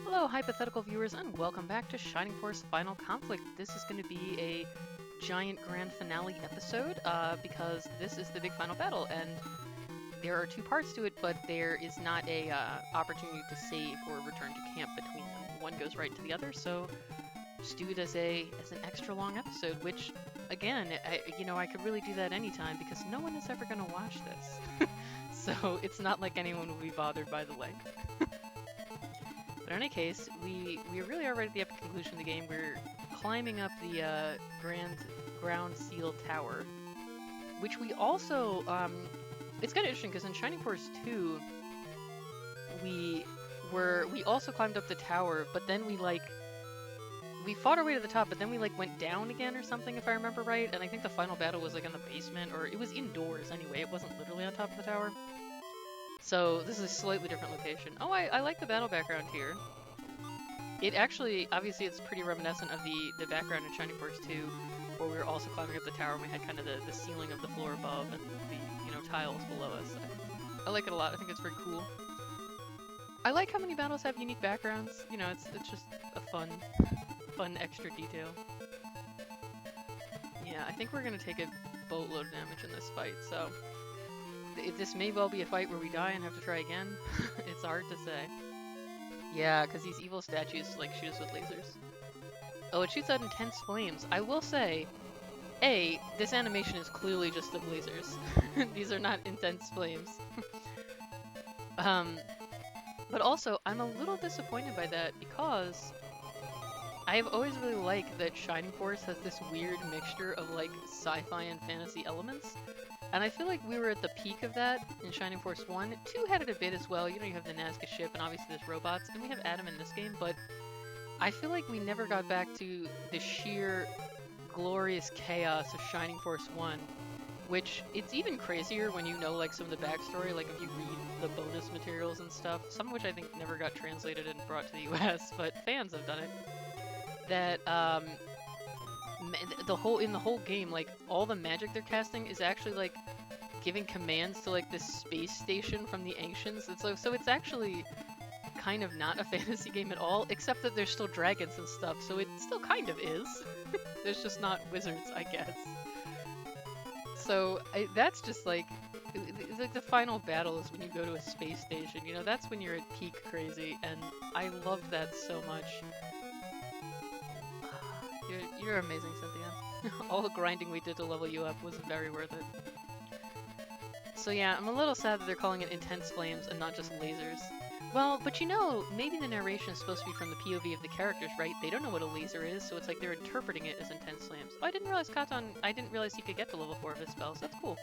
Hello, hypothetical viewers, and welcome back to Shining Force Final Conflict. This is going to be a giant grand finale episode, because this is the big final battle, and there are two parts to it, but there is not a opportunity to save or return to camp between them. One goes right to the other, so just do it as an extra long episode. Which, again, I could really do that anytime because no one is ever going to watch this, so it's not like anyone will be bothered by the length. But in any case, we really are right at the epic conclusion of the game. We're climbing up the ground seal tower, which we also it's kind of interesting because in Shining Force 2 we also climbed up the tower, but then we fought our way to the top, but then we went down again or something, if I remember right. And I think the final battle was in the basement, or it was indoors anyway. It wasn't literally on top of the tower. So this is a slightly different location. Oh, I like the battle background here. It actually, obviously it's pretty reminiscent of the background in Shining Force 2, where we were also climbing up the tower and we had kind of the ceiling of the floor above and the tiles below us. I like it a lot. I think it's very cool. I like how many battles have unique backgrounds. It's just a fun extra detail. Yeah, I think we're gonna take a boatload of damage in this fight, so this may well be a fight where we die and have to try again. It's hard to say. Yeah, because these evil statues shoot us with lasers. Oh, it shoots out intense flames. I will say, this animation is clearly just of lasers. These are not intense flames. But also, I'm a little disappointed by that because I've always really liked that Shining Force has this weird mixture of sci-fi and fantasy elements. And I feel like we were at the peak of that in Shining Force 1. 2 had it a bit as well. You have the Nazca ship, and obviously there's robots, and we have Adam in this game, but I feel like we never got back to the sheer glorious chaos of Shining Force 1, which it's even crazier when you know some of the backstory, if you read the bonus materials and stuff, some of which I think never got translated and brought to the US, but fans have done it, that in the whole game, all the magic they're casting is actually giving commands to this space station from the ancients. So it's actually kind of not a fantasy game at all, except that there's still dragons and stuff, so it still kind of is. There's just not wizards, I guess. So that's just the final battle is when you go to a space station. That's when you're at peak crazy, and I love that so much. You're amazing, Cynthia. All the grinding we did to level you up was very worth it. So yeah, I'm a little sad that they're calling it intense flames and not just lasers. Well, but maybe the narration is supposed to be from the POV of the characters, right? They don't know what a laser is, so it's they're interpreting it as intense flames. Oh, I didn't realize he could get to level 4 of his spells. That's cool.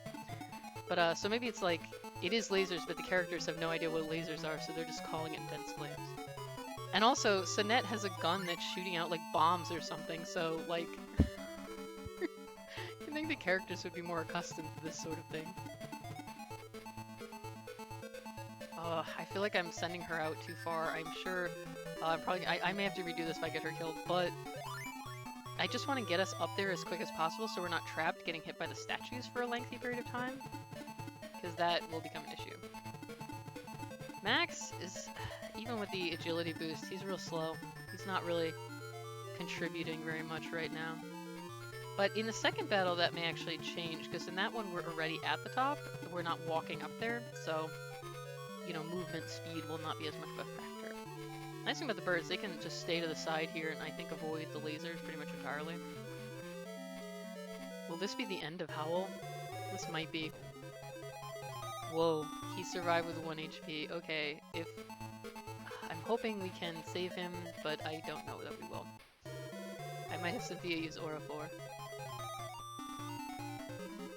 But, so maybe it's it is lasers, but the characters have no idea what lasers are, so they're just calling it intense flames. And also, Sinette has a gun that's shooting out bombs or something, so you think the characters would be more accustomed to this sort of thing. I feel like I'm sending her out too far. I'm sure I may have to redo this if I get her killed, but I just want to get us up there as quick as possible so we're not trapped getting hit by the statues for a lengthy period of time, because that will become an issue. Max is, even with the agility boost, he's real slow. He's not really contributing very much right now. But in the second battle, that may actually change, because in that one we're already at the top. We're not walking up there, so movement speed will not be as much of a factor. Nice thing about the birds, they can just stay to the side here and I think avoid the lasers pretty much entirely. Will this be the end of Howl? This might be. Whoa, he survived with 1 HP. Okay, I'm hoping we can save him, but I don't know that we will. I might have Cynthia use Aura 4.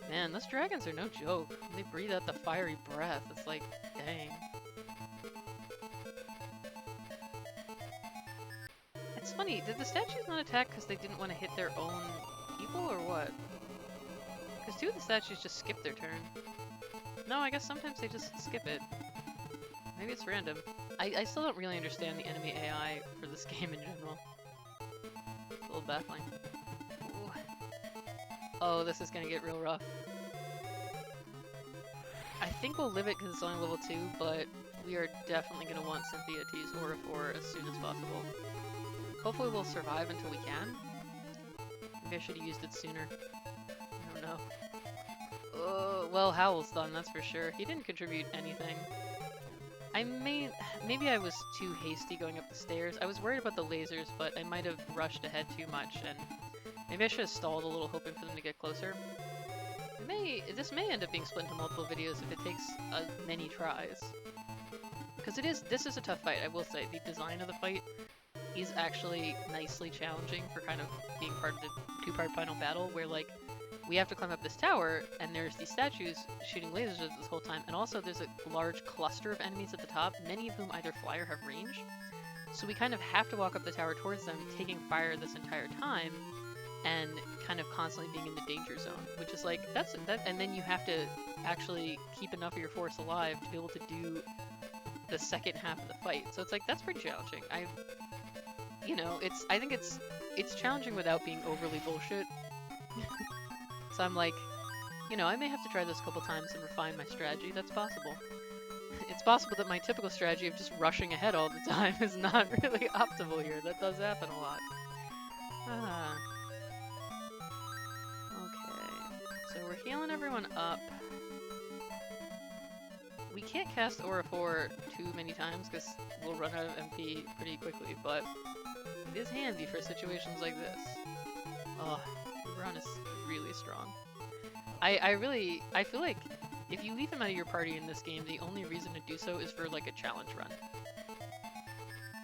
Man, those dragons are no joke. They breathe out the fiery breath. It's dang. It's funny, did the statues not attack because they didn't want to hit their own people, or what? Because 2 of the statues just skip their turn. No, I guess sometimes they just skip it. Maybe it's random. I still don't really understand the enemy AI for this game in general. It's a little baffling. Ooh. Oh, this is gonna get real rough. I think we'll live it because it's only level 2, but we are definitely going to want Cynthia to use Aura as soon as possible. Hopefully we'll survive until we can. Maybe I should have used it sooner. I don't know. Well, Howl's done, that's for sure. He didn't contribute anything. Maybe I was too hasty going up the stairs. I was worried about the lasers, but I might have rushed ahead too much, and maybe I should have stalled a little, hoping for them to get closer. This may end up being split into multiple videos if it takes many tries. Because this is a tough fight, I will say. The design of the fight is actually nicely challenging for kind of being part of the two-part final battle, where, like, we have to climb up this tower, and there's these statues shooting lasers at us this whole time, and also there's a large cluster of enemies at the top, many of whom either fly or have range. So we kind of have to walk up the tower towards them, taking fire this entire time, and kind of constantly being in the danger zone, which is like, and then you have to actually keep enough of your force alive to be able to do the second half of the fight. So it's like, that's pretty challenging. I think it's challenging without being overly bullshit. So I'm like, I may have to try this a couple times and refine my strategy. That's possible. It's possible that my typical strategy of just rushing ahead all the time is not really optimal here. That does happen a lot. Okay. So we're healing everyone up. We can't cast Aura 4 too many times because we'll run out of MP pretty quickly, but it is handy for situations like this. Oh, Run is really strong. I feel like if you leave him out of your party in this game, the only reason to do so is for like a challenge run.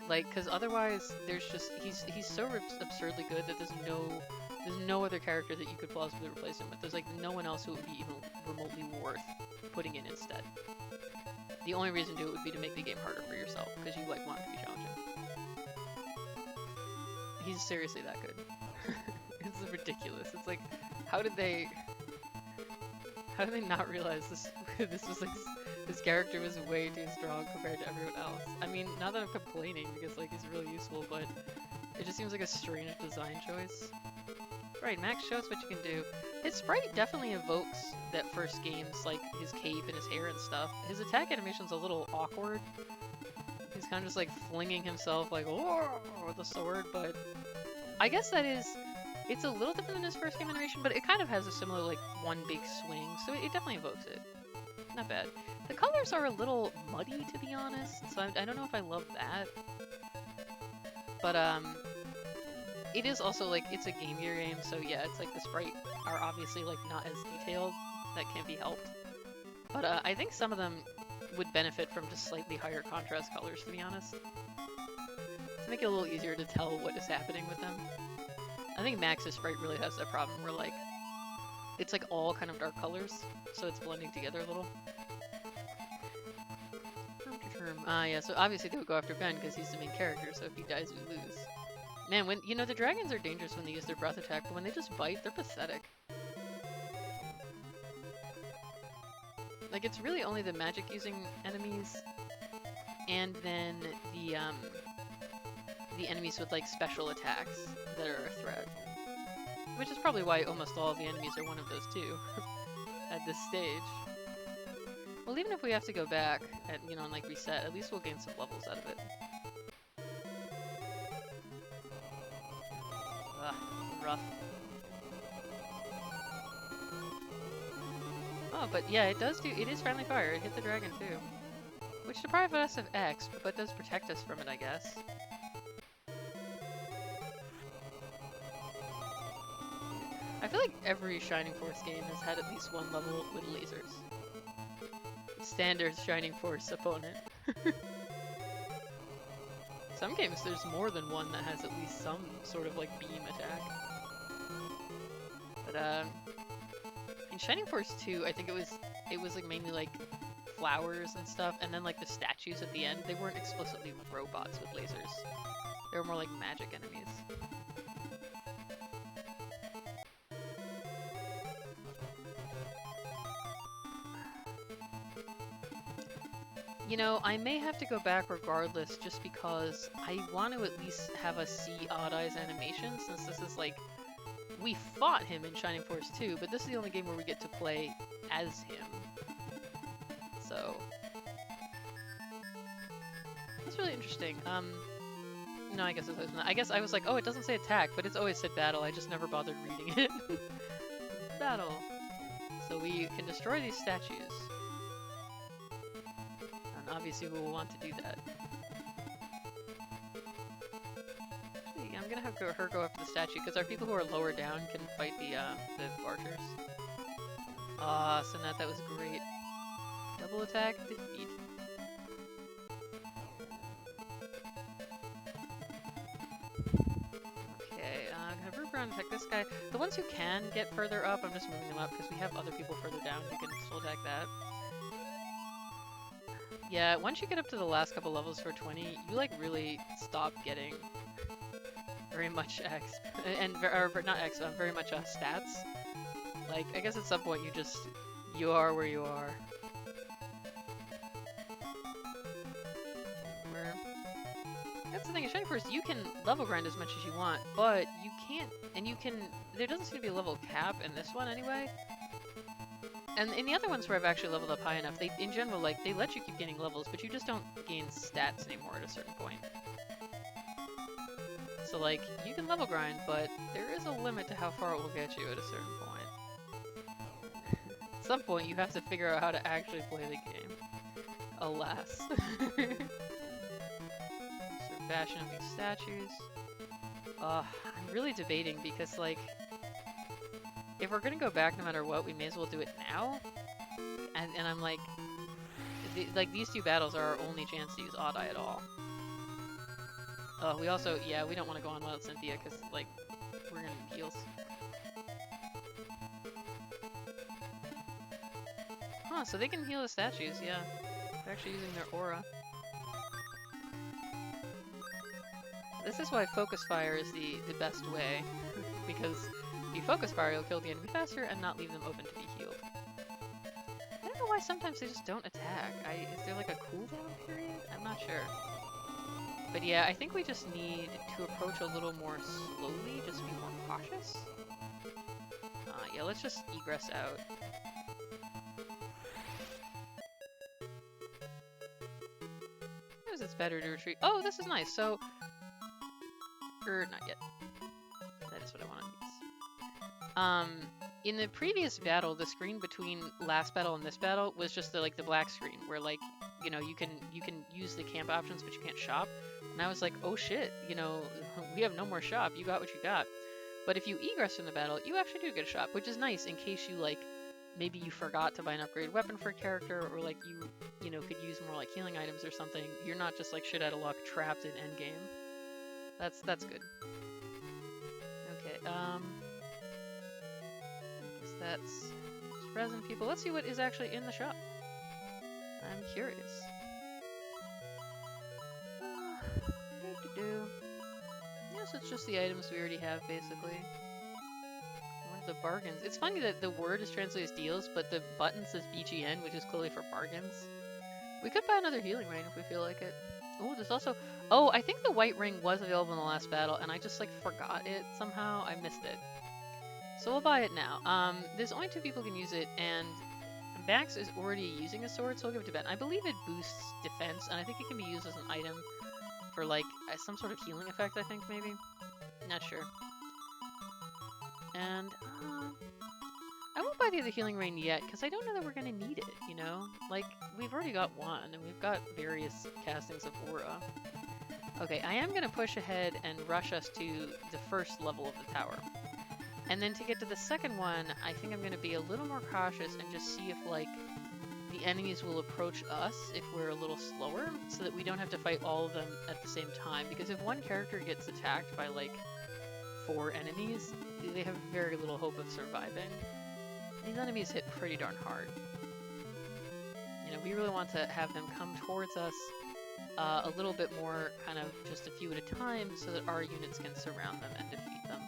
Like, because otherwise, there's just he's so absurdly good that there's no other character that you could plausibly replace him with. There's like no one else who would be even remotely worth putting in instead. The only reason to do it would be to make the game harder for yourself because you like want it to be challenging. He's seriously that good. It's ridiculous. It's like, how did they not realize this character was way too strong compared to everyone else? I mean, not that I'm complaining because like he's really useful, but it just seems like a strange design choice. Right, Max, show us what you can do. His sprite definitely evokes that first game's like his cape and his hair and stuff. His attack animation's a little awkward. He's kind of just like flinging himself like with a sword, but I guess it's a little different than his first game animation, but it kind of has a similar like one big swing, so it definitely evokes it. Not bad. The colors are a little muddy, to be honest, so I don't know if I love that. But it is also like, it's a Game Gear game, so yeah, it's like the sprite are obviously like not as detailed. That can't be helped. But I think some of them would benefit from just slightly higher contrast colors, to be honest. To make it a little easier to tell what is happening with them. I think Max's sprite really has that problem where like, it's like all kind of dark colors, so it's blending together a little. Yeah, so obviously they would go after Ben because he's the main character, so if he dies, we lose. Man, when the dragons are dangerous when they use their breath attack, but when they just bite, they're pathetic. Like, it's really only the magic-using enemies, and then the enemies with, like, special attacks that are a threat. Which is probably why almost all of the enemies are one of those too, at this stage. Well, even if we have to go back and like reset, at least we'll gain some levels out of it. Ugh, rough. Oh, but yeah, it is friendly fire. It hit the dragon too. Which deprives us of X, but does protect us from it, I guess. I feel like every Shining Force game has had at least one level with lasers. Standard Shining Force opponent. Some games there's more than one that has at least some sort of like beam attack. But in Shining Force 2, I think it was like mainly like flowers and stuff, and then like the statues at the end, they weren't explicitly robots with lasers. They were more like magic enemies. I may have to go back regardless just because I want to at least have us see Odd Eye's animation, since this is like, we fought him in Shining Force 2, but this is the only game where we get to play as him. So, That's really interesting. No, I guess it's always not. I guess I was like, oh, it doesn't say attack, but it's always said battle. I just never bothered reading it. Battle. So we can destroy these statues. And obviously we will want to do that. Actually, I'm gonna have her go after the statue, because our people who are lower down can fight the archers. Ah, so that was great. Double attack, defeat. Okay, I'm gonna group around and attack this guy. The ones who can get further up, I'm just moving them up, because we have other people further down who can still attack that. Yeah, once you get up to the last couple levels for 20, you like really stop getting very much X, and not X, very much stats. Like, I guess at some point you are where you are. That's the thing, in Shining Force, you can level grind as much as you want, but you can't, there doesn't seem to be a level cap in this one anyway. And in the other ones where I've actually leveled up high enough, in general, like, they let you keep gaining levels, but you just don't gain stats anymore at a certain point. So, like, you can level grind, but there is a limit to how far it will get you at a certain point. At some point, you have to figure out how to actually play the game. Alas. Bashing up these statues. I'm really debating because, like, if we're gonna go back no matter what, we may as well do it now. And I'm like, these two battles are our only chance to use Odd-Eye at all. We also, yeah, we don't want to go on Wild Cynthia because, like, we're gonna need heals. Huh, so they can heal the statues, yeah. They're actually using their aura. This is why Focus Fire is the best way, because if you Focus Fire, you'll kill the enemy faster and not leave them open to be healed. I don't know why sometimes they just don't attack. Is there like a cooldown period? I'm not sure. But yeah, I think we just need to approach a little more slowly, just be more cautious. Yeah, let's just egress out. Because it's better to retreat. Oh, this is nice. So, not yet. That is what I want to use. In the previous battle, the screen between last battle and this battle was just the black screen where, like, you know, you can use the camp options, but you can't shop. And I was like, oh shit, you know, we have no more shop. You got what you got. But if you egress from the battle, you actually do get a shop, which is nice in case you, like, maybe you forgot to buy an upgraded weapon for a character, or like you know, could use more like healing items or something. You're not just like shit out of luck trapped in endgame. That's good. Okay, I guess that's just resin people. Let's see what is actually in the shop. I'm curious. Yes, it's just the items we already have, basically. One of the bargains. It's funny that the word is translated as deals, but the button says BGN, which is clearly for bargains. We could buy another healing rain if we feel like it. Oh, there's also... Oh, I think the white ring was available in the last battle, and I just, like, forgot it somehow. I missed it. So we'll buy it now. There's only 2 people who can use it, and Bax is already using a sword, so we'll give it to Ben. I believe it boosts defense, and I think it can be used as an item for, like, some sort of healing effect, I think, maybe? Not sure. And, I won't buy the other healing rain yet, because I don't know that we're going to need it, you know? Like, we've already got one, and we've got various castings of aura. Okay, I am going to push ahead and rush us to the first level of the tower. And then to get to the second one, I think I'm going to be a little more cautious and just see if, like, the enemies will approach us if we're a little slower, so that we don't have to fight all of them at the same time. Because if one character gets attacked by, like, 4 enemies, they have very little hope of surviving. These enemies hit pretty darn hard. You know, we really want to have them come towards us a little bit more, kind of just a few at a time, so that our units can surround them and defeat them.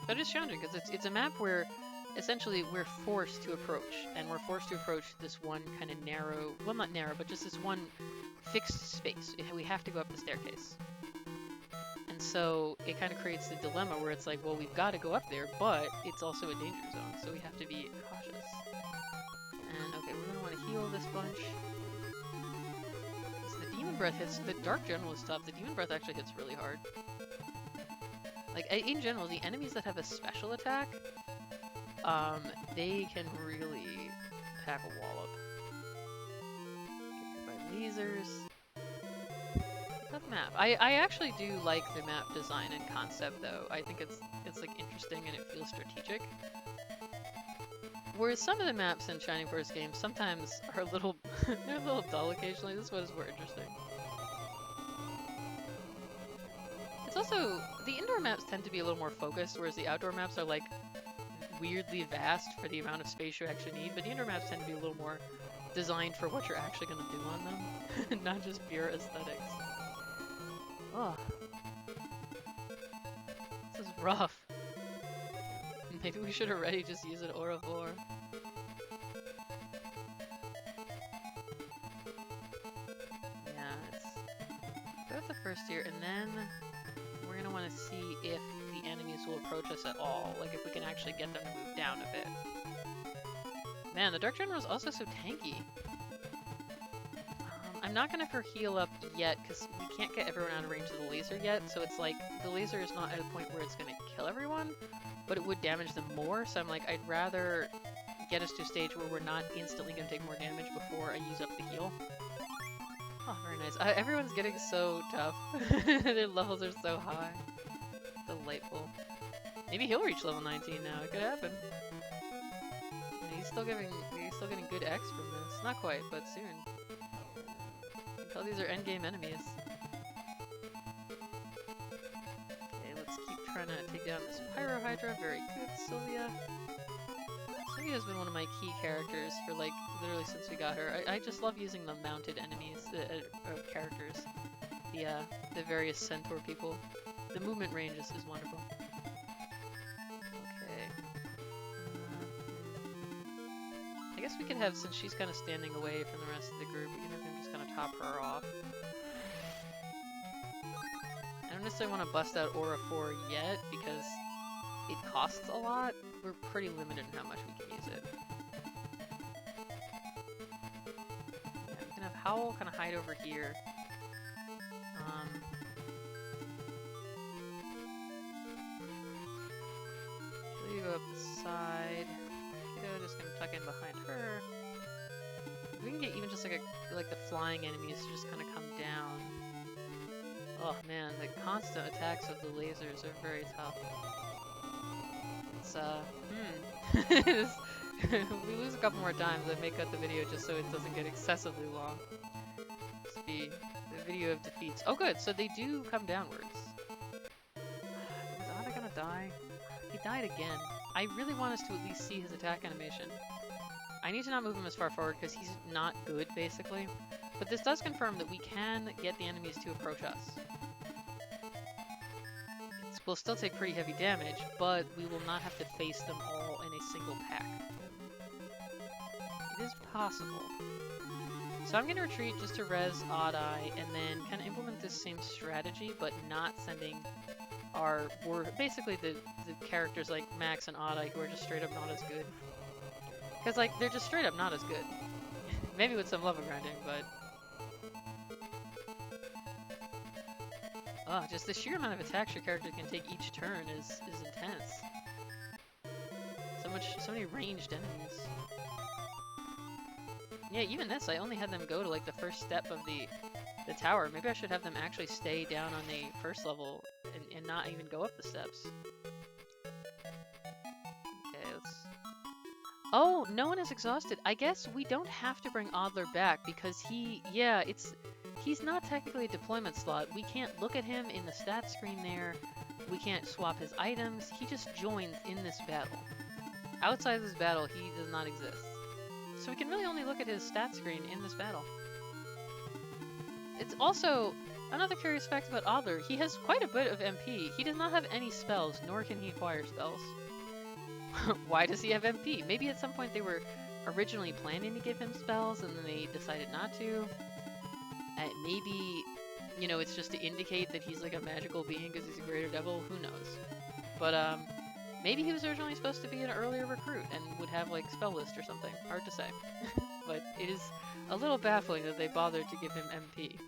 But it's challenging, because it's a map where essentially we're forced to approach, and we're forced to approach this one kind of narrow, well, not narrow, but just this one fixed space. We have to go up the staircase. And so it kind of creates the dilemma where it's like, well, we've got to go up there, but it's also a danger zone, so we have to be cautious. And okay, we're going to want to heal this bunch. Breath hits, the Dark General is tough. The Demon Breath actually hits really hard. Like, in general, the enemies that have a special attack, they can really pack a wallop. Get hit by lasers. Tough map. I actually do like the map design and concept, though. I think it's like interesting and it feels strategic. Whereas some of the maps in Shining Force games sometimes are a little they're a little dull occasionally. This one is more interesting. It's also, the indoor maps tend to be a little more focused, whereas the outdoor maps are like weirdly vast for the amount of space you actually need, but the indoor maps tend to be a little more designed for what you're actually going to do on them, not just pure aesthetics. Ugh. This is rough. Maybe we should already just use an Au revoir. Yeah, it's... Go with the first tier, and then we're gonna want to see if the enemies will approach us at all. Like, if we can actually get them to move down a bit. Man, the Dark General is also so tanky. I'm not gonna heal up yet, because we can't get everyone out of range of the laser yet, so it's like, the laser is not at a point where it's gonna kill everyone, but it would damage them more, so I'm like, I'd rather get us to a stage where we're not instantly gonna take more damage before I use up the heal. Oh, very nice. Everyone's getting so tough. Their levels are so high. Delightful. Maybe he'll reach level 19 now, it could happen. And he's still getting good X from this. Not quite, but soon. Tell these are endgame enemies. Okay, let's keep trying to take down this Pyro Hydra. Very good, Sylvia. Sylvia has been one of my key characters for like literally since we got her. I just love using the mounted enemies, characters. The various centaur people. The movement range is wonderful. Okay. I guess we could have, since she's kind of standing away from the rest of the group, we can have him just kind of top her off. I don't necessarily want to bust out Aura 4 yet, because it costs a lot. We're pretty limited in how much we can use it. Yeah, we can have Howl kind of hide over here. You go up the side. Kiddo just gonna tuck in behind her. We can get even just like the flying enemies to just kind of come down. Oh man, the constant attacks of the lasers are very tough. It's we lose a couple more times, I may cut the video just so it doesn't get excessively long. This will be the video of defeats. Oh good, so they do come downwards. Is Ada gonna die? He died again. I really want us to at least see his attack animation. I need to not move him as far forward because he's not good, basically. But this does confirm that we can get the enemies to approach us. We'll still take pretty heavy damage, but we will not have to face them all in a single pack. It is possible. So I'm going to retreat just to res Odd-Eye and then kind of implement this same strategy, but not sending basically the characters like Max and Odd-Eye who are just straight up not as good. Because, like, they're just straight up not as good. Maybe with some level grinding, but... just the sheer amount of attacks your character can take each turn is intense. So many ranged enemies. Yeah, even this, I only had them go to, like, the first step of the tower. Maybe I should have them actually stay down on the first level and not even go up the steps. Okay, let's... Oh, no one is exhausted. I guess we don't have to bring Adler back because he's not technically a deployment slot. We can't look at him in the stat screen there. We can't swap his items. He just joins in this battle. Outside of this battle, he does not exist. So we can really only look at his stat screen in this battle. It's also another curious fact about Adler. He has quite a bit of MP. He does not have any spells, nor can he acquire spells. Why does he have MP? Maybe at some point they were originally planning to give him spells and then they decided not to. Maybe, you know, it's just to indicate that he's like a magical being because he's a greater devil. Who knows? But maybe he was originally supposed to be an earlier recruit and would have like spell list or something. Hard to say. But it is a little baffling that they bothered to give him MP.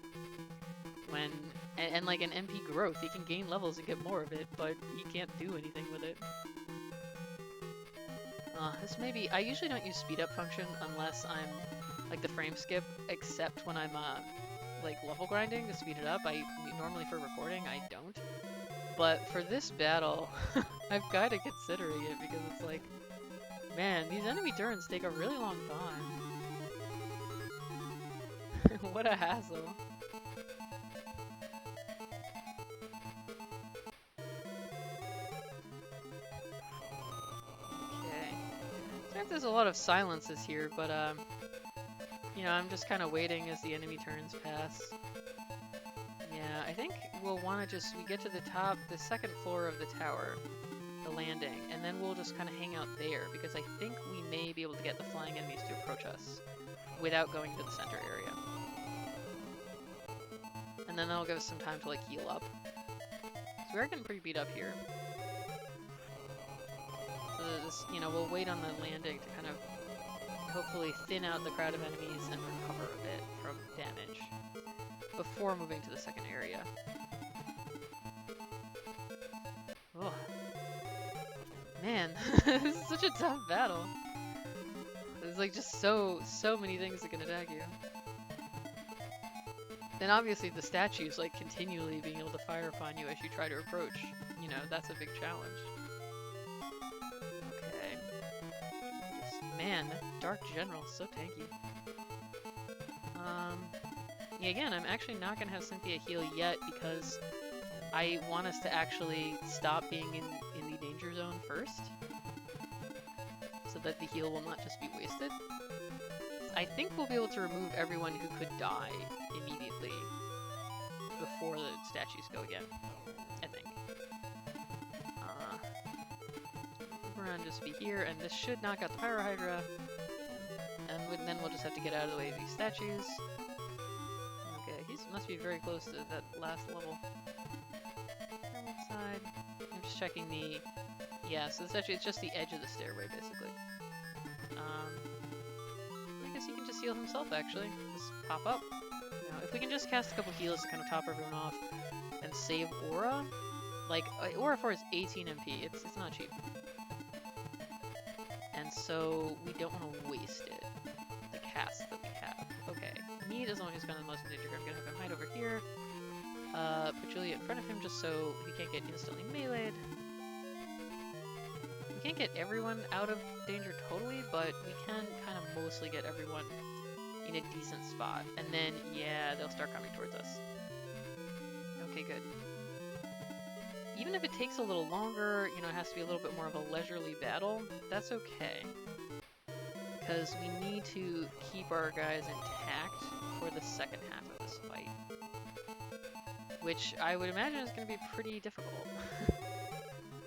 And like an MP growth. He can gain levels and get more of it, but he can't do anything with it. This may be... I usually don't use speed up function unless I'm like the frame skip, except when I'm like level grinding to speed it up. Normally for recording I don't. But for this battle, I've got to considering it because it's like, man, these enemy turns take a really long time. What a hassle. Okay. I think there's a lot of silences here, but you know, I'm just kind of waiting as the enemy turns pass. Yeah, I think we'll want to we get to the top, the second floor of the tower, the landing, and then we'll just kind of hang out there, because I think we may be able to get the flying enemies to approach us without going to the center area. And then that'll give us some time to, like, heal up. So we are getting pretty beat up here. So this, you know, we'll wait on the landing to kind of hopefully thin out the crowd of enemies and recover a bit from damage before moving to the second area. Oh. Man, this is such a tough battle. There's like just so many things that can attack you. Then obviously the statues like continually being able to fire upon you as you try to approach. You know, that's a big challenge. Okay. Man, that Dark General is so tanky. Yeah, again, I'm actually not going to have Cynthia heal yet because I want us to actually stop being in the danger zone first, so that the heal will not just be wasted. I think we'll be able to remove everyone who could die immediately before the statues go again, I think. We're going to just be here, and this should knock out the Pyro Hydra, and then we'll just have to get out of the way of these statues. Okay, he must be very close to that last level. Side. I'm just checking the... Yeah, so it's just the edge of the stairway, basically. I guess he can just heal himself, actually. Just pop up. Now, if we can just cast a couple heals to kind of top everyone off and save Aura, like, Aura 4 is 18 MP. It's not cheap. And so we don't want to waste it, the cast that we have. Okay, Mead is the one who's kind of the most in danger. I'm gonna have him hide over here. Put Julia in front of him just so he can't get instantly meleeed. We can't get everyone out of danger totally, but we can kind of mostly get everyone in a decent spot. And then, yeah, they'll start coming towards us. Okay, good. Even if it takes a little longer, you know, it has to be a little bit more of a leisurely battle, that's okay. Because we need to keep our guys intact for the second half of this fight. Which I would imagine is going to be pretty difficult.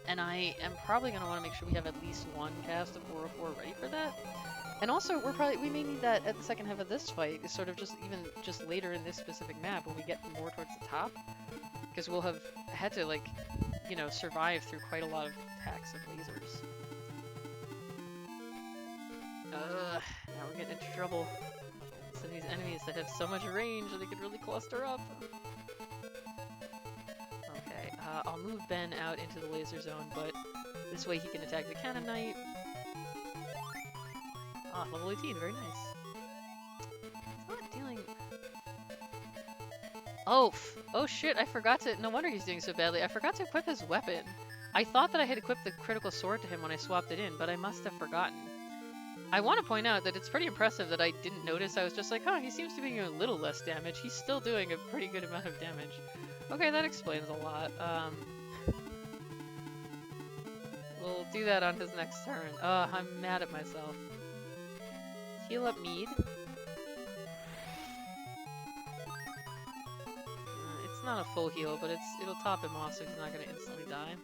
And I am probably going to want to make sure we have at least one cast of Aura 4 ready for that. And also, we may need that at the second half of this fight, sort of just later in this specific map when we get more towards the top. Because we'll have had to, like, you know, survive through quite a lot of attacks of lasers. Now we're getting into trouble. Some of these enemies that have so much range that they could really cluster up. Okay, I'll move Ben out into the laser zone, but this way he can attack the Cannon Knight. Ah, level 18, very nice. It's not dealing... Oh, oh shit, I forgot to... No wonder he's doing so badly. I forgot to equip his weapon. I thought that I had equipped the critical sword to him when I swapped it in, but I must have forgotten. I want to point out that it's pretty impressive that I didn't notice. I was just like, oh, he seems to be doing a little less damage. He's still doing a pretty good amount of damage. Okay, that explains a lot. We'll do that on his next turn. I'm mad at myself. Heal up Mead. It's not a full heal, but it'll top him off so he's not going to instantly die.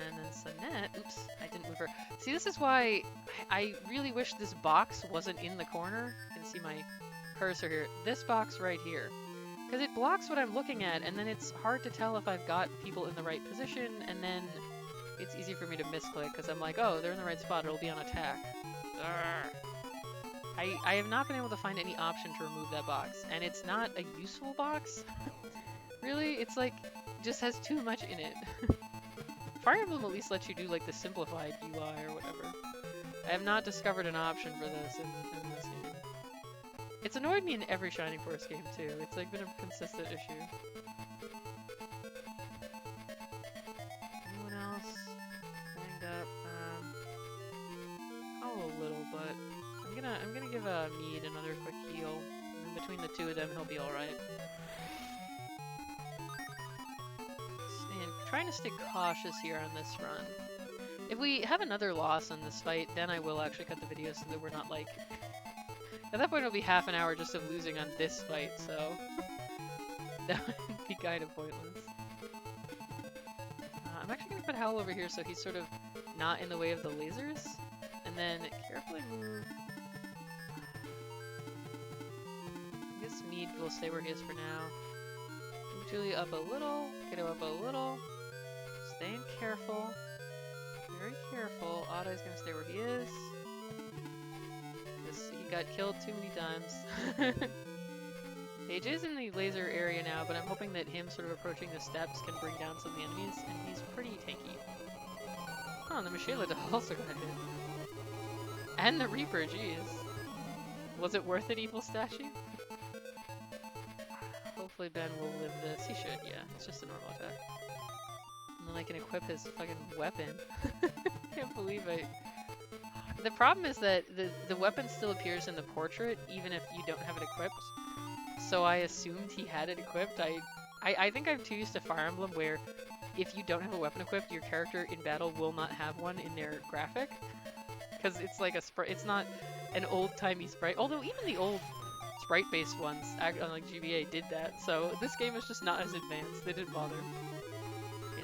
And then Sonette, oops, I didn't move her. See, this is why I really wish this box wasn't in the corner. You can see my cursor here. This box right here. Because it blocks what I'm looking at, and then it's hard to tell if I've got people in the right position, and then it's easy for me to misclick, because I'm like, oh, they're in the right spot, it'll be on attack. Arrgh. I have not been able to find any option to remove that box, and it's not a useful box. Really, it's like, just has too much in it. Fire Emblem at least lets you do like the simplified UI or whatever. I have not discovered an option for this in this game. It's annoyed me in every Shining Force game too. It's like been a consistent issue. Anyone else? Banged up. Oh, a little, but I'm gonna give Mead another quick heal. And between the two of them, he'll be all right. Trying to stay cautious here on this run. If we have another loss on this fight, then I will actually cut the video so that we're not like... At that point it'll be half an hour just of losing on this fight, so... that would be kind of pointless. I'm actually going to put Howl over here so he's sort of not in the way of the lasers. And then carefully move... I guess Mead will stay where he is for now. Move Julia up a little, Kiddo up a little. Staying careful. Very careful. Adai's gonna stay where he is. He got killed too many times. Paige is in the laser area now, but I'm hoping that him sort of approaching the steps can bring down some of the enemies, and he's pretty tanky. Oh, and the Mishaela doll also got hit. And the Reaper, jeez. Was it worth it, evil statue? Hopefully Ben will live this. He should, yeah. It's just a normal attack. And then I can equip his fucking weapon. Can't believe it. The problem is that the weapon still appears in the portrait, even if you don't have it equipped. So I assumed he had it equipped. I think I'm too used to Fire Emblem where if you don't have a weapon equipped, your character in battle will not have one in their graphic. Because it's like a sprite, it's not an old-timey sprite. Although even the old sprite-based ones on like GBA did that. So this game is just not as advanced. They didn't bother.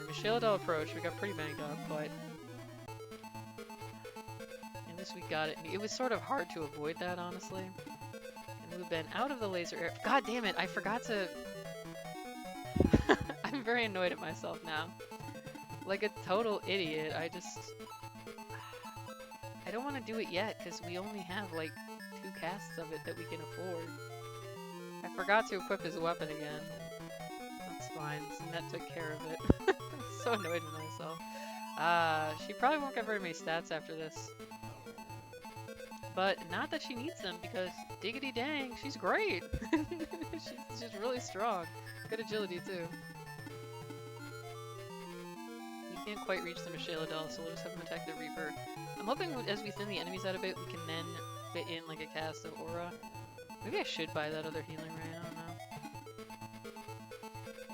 Mishaela doll approach, we got pretty banged up, but at least we got it. It was sort of hard to avoid that, honestly. And move Ben out of the laser area. God damn it, I forgot to... I'm very annoyed at myself now. Like a total idiot, I don't want to do it yet, because we only have like 2 casts of it that we can afford. I forgot to equip his weapon again. That's fine, Sinette took care of it. I'm so annoyed with myself. She probably won't get very many stats after this. But not that she needs them, because diggity dang, she's great! she's really strong. Good agility, too. He can't quite reach the Mishaela doll, so we'll just have him attack the Reaper. I'm hoping as we thin the enemies out a bit, we can then fit in like a cast of Aura. Maybe I should buy that other healing ray, I don't know.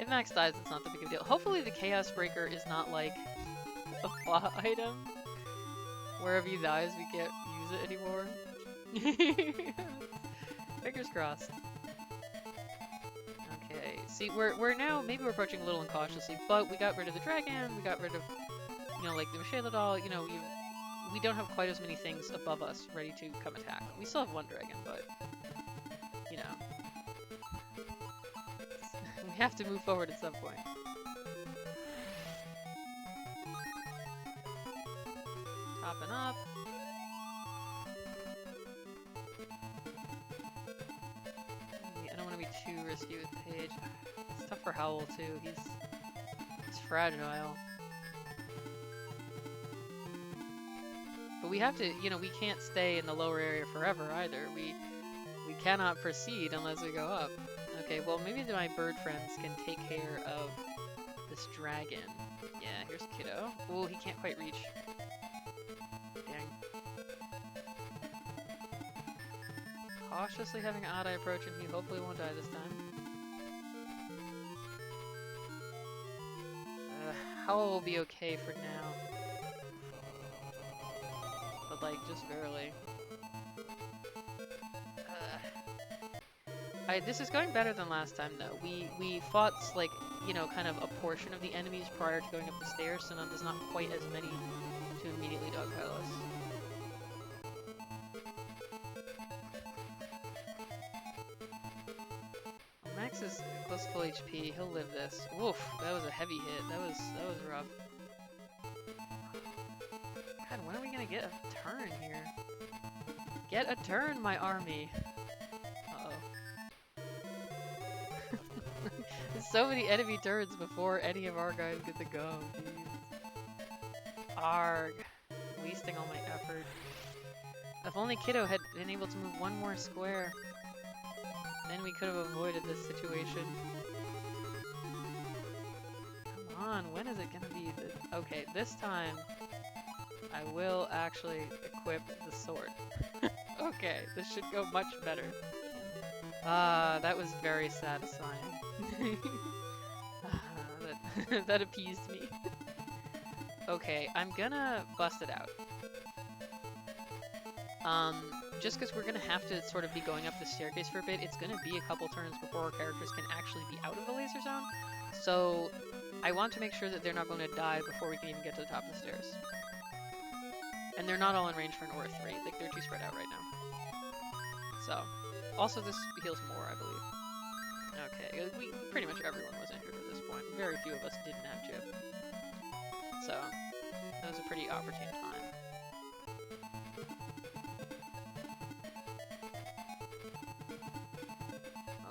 If Max dies, it's not that big of a deal. Hopefully the Chaos Breaker is not like a plot item. Wherever he dies, we can't use it anymore. Fingers crossed. Okay, see, we're now, maybe we're approaching a little incautiously, but we got rid of the dragon, we got rid of, you know, like the Mishaela doll, you know, we don't have quite as many things above us ready to come attack. We still have one dragon, but, you know. We have to move forward at some point. Topping up. I don't want to be too risky with Paige. It's tough for Howl too. He's fragile. But we have to, you know, we can't stay in the lower area forever either. We cannot proceed unless we go up. Okay, well maybe my bird friends can take care of this dragon. Yeah, here's Kiddo. Oh, he can't quite reach. Dang. Cautiously having Adai approach, and he hopefully won't die this time. Howl will be okay for now. But like, just barely. This is going better than last time though. We fought like, you know, kind of a portion of the enemies prior to going up the stairs, so now there's not quite as many to immediately dogpile us. Well, Max is close to full HP. He'll live this. Woof, that was a heavy hit. That was rough. God, when are we gonna get a turn here? Get a turn, my army. Uh-oh. There's so many enemy turns before any of our guys get to go. Jeez. Arg. Wasting all my effort. If only Kiddo had been able to move one more square, then we could have avoided this situation. Come on, when is it gonna be? Okay, this time I will actually equip the sword. Okay, this should go much better. That was very satisfying. That appeased me. Okay, I'm gonna bust it out. Just because we're gonna have to sort of be going up the staircase for a bit, it's gonna be a couple turns before our characters can actually be out of the laser zone. So I want to make sure that they're not going to die before we can even get to the top of the stairs. And they're not all in range for an Aura 3, like they're too spread out right now. So, also this heals more, I believe. Okay, pretty much everyone was injured at this point. Very few of us didn't have chip. So, that was a pretty opportune time.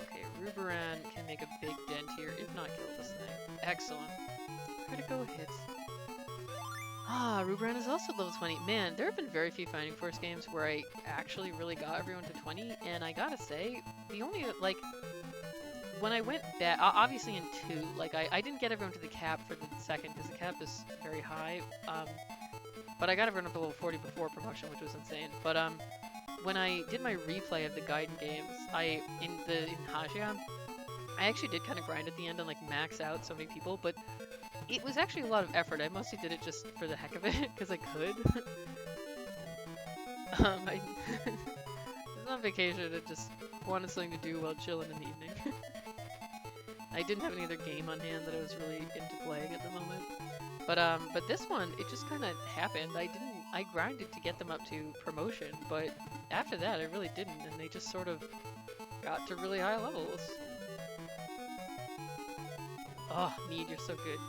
Okay, Ruberan can make a big dent here, if not kill this thing. Excellent. Critical hits. Ah, Ruberan is also level 20. Man, there have been very few Fighting Force games where I actually really got everyone to 20, and I gotta say, the only, like, when I went back, obviously in 2, like, I didn't get everyone to the cap for the second, because the cap is very high, but I got everyone up to level 40 before promotion, which was insane. But, when I did my replay of the Gaiden games, in Hajia, I actually did kind of grind at the end and, like, max out so many people, but it was actually a lot of effort. I mostly did it just for the heck of it, because I could. I was on vacation and just wanted something to do while chilling in the evening. I didn't have any other game on hand that I was really into playing at the moment. But this one, it just kind of happened. I grinded to get them up to promotion, but after that I really didn't, and they just sort of got to really high levels. Oh, Mead, you're so good.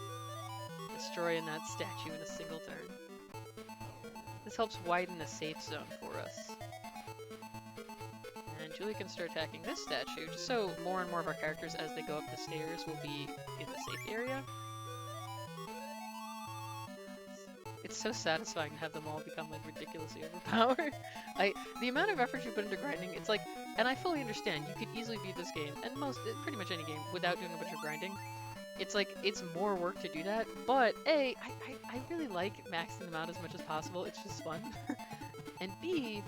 Destroying that statue in a single turn. This helps widen the safe zone for us. And Julie can start attacking this statue, just so more and more of our characters, as they go up the stairs, will be in the safe area. It's so satisfying to have them all become, like, ridiculously overpowered. The amount of effort you put into grinding, it's like, and I fully understand, you could easily beat this game, and pretty much any game, without doing a bunch of grinding. It's like, it's more work to do that, but A, I really like maxing them out as much as possible, it's just fun. And B,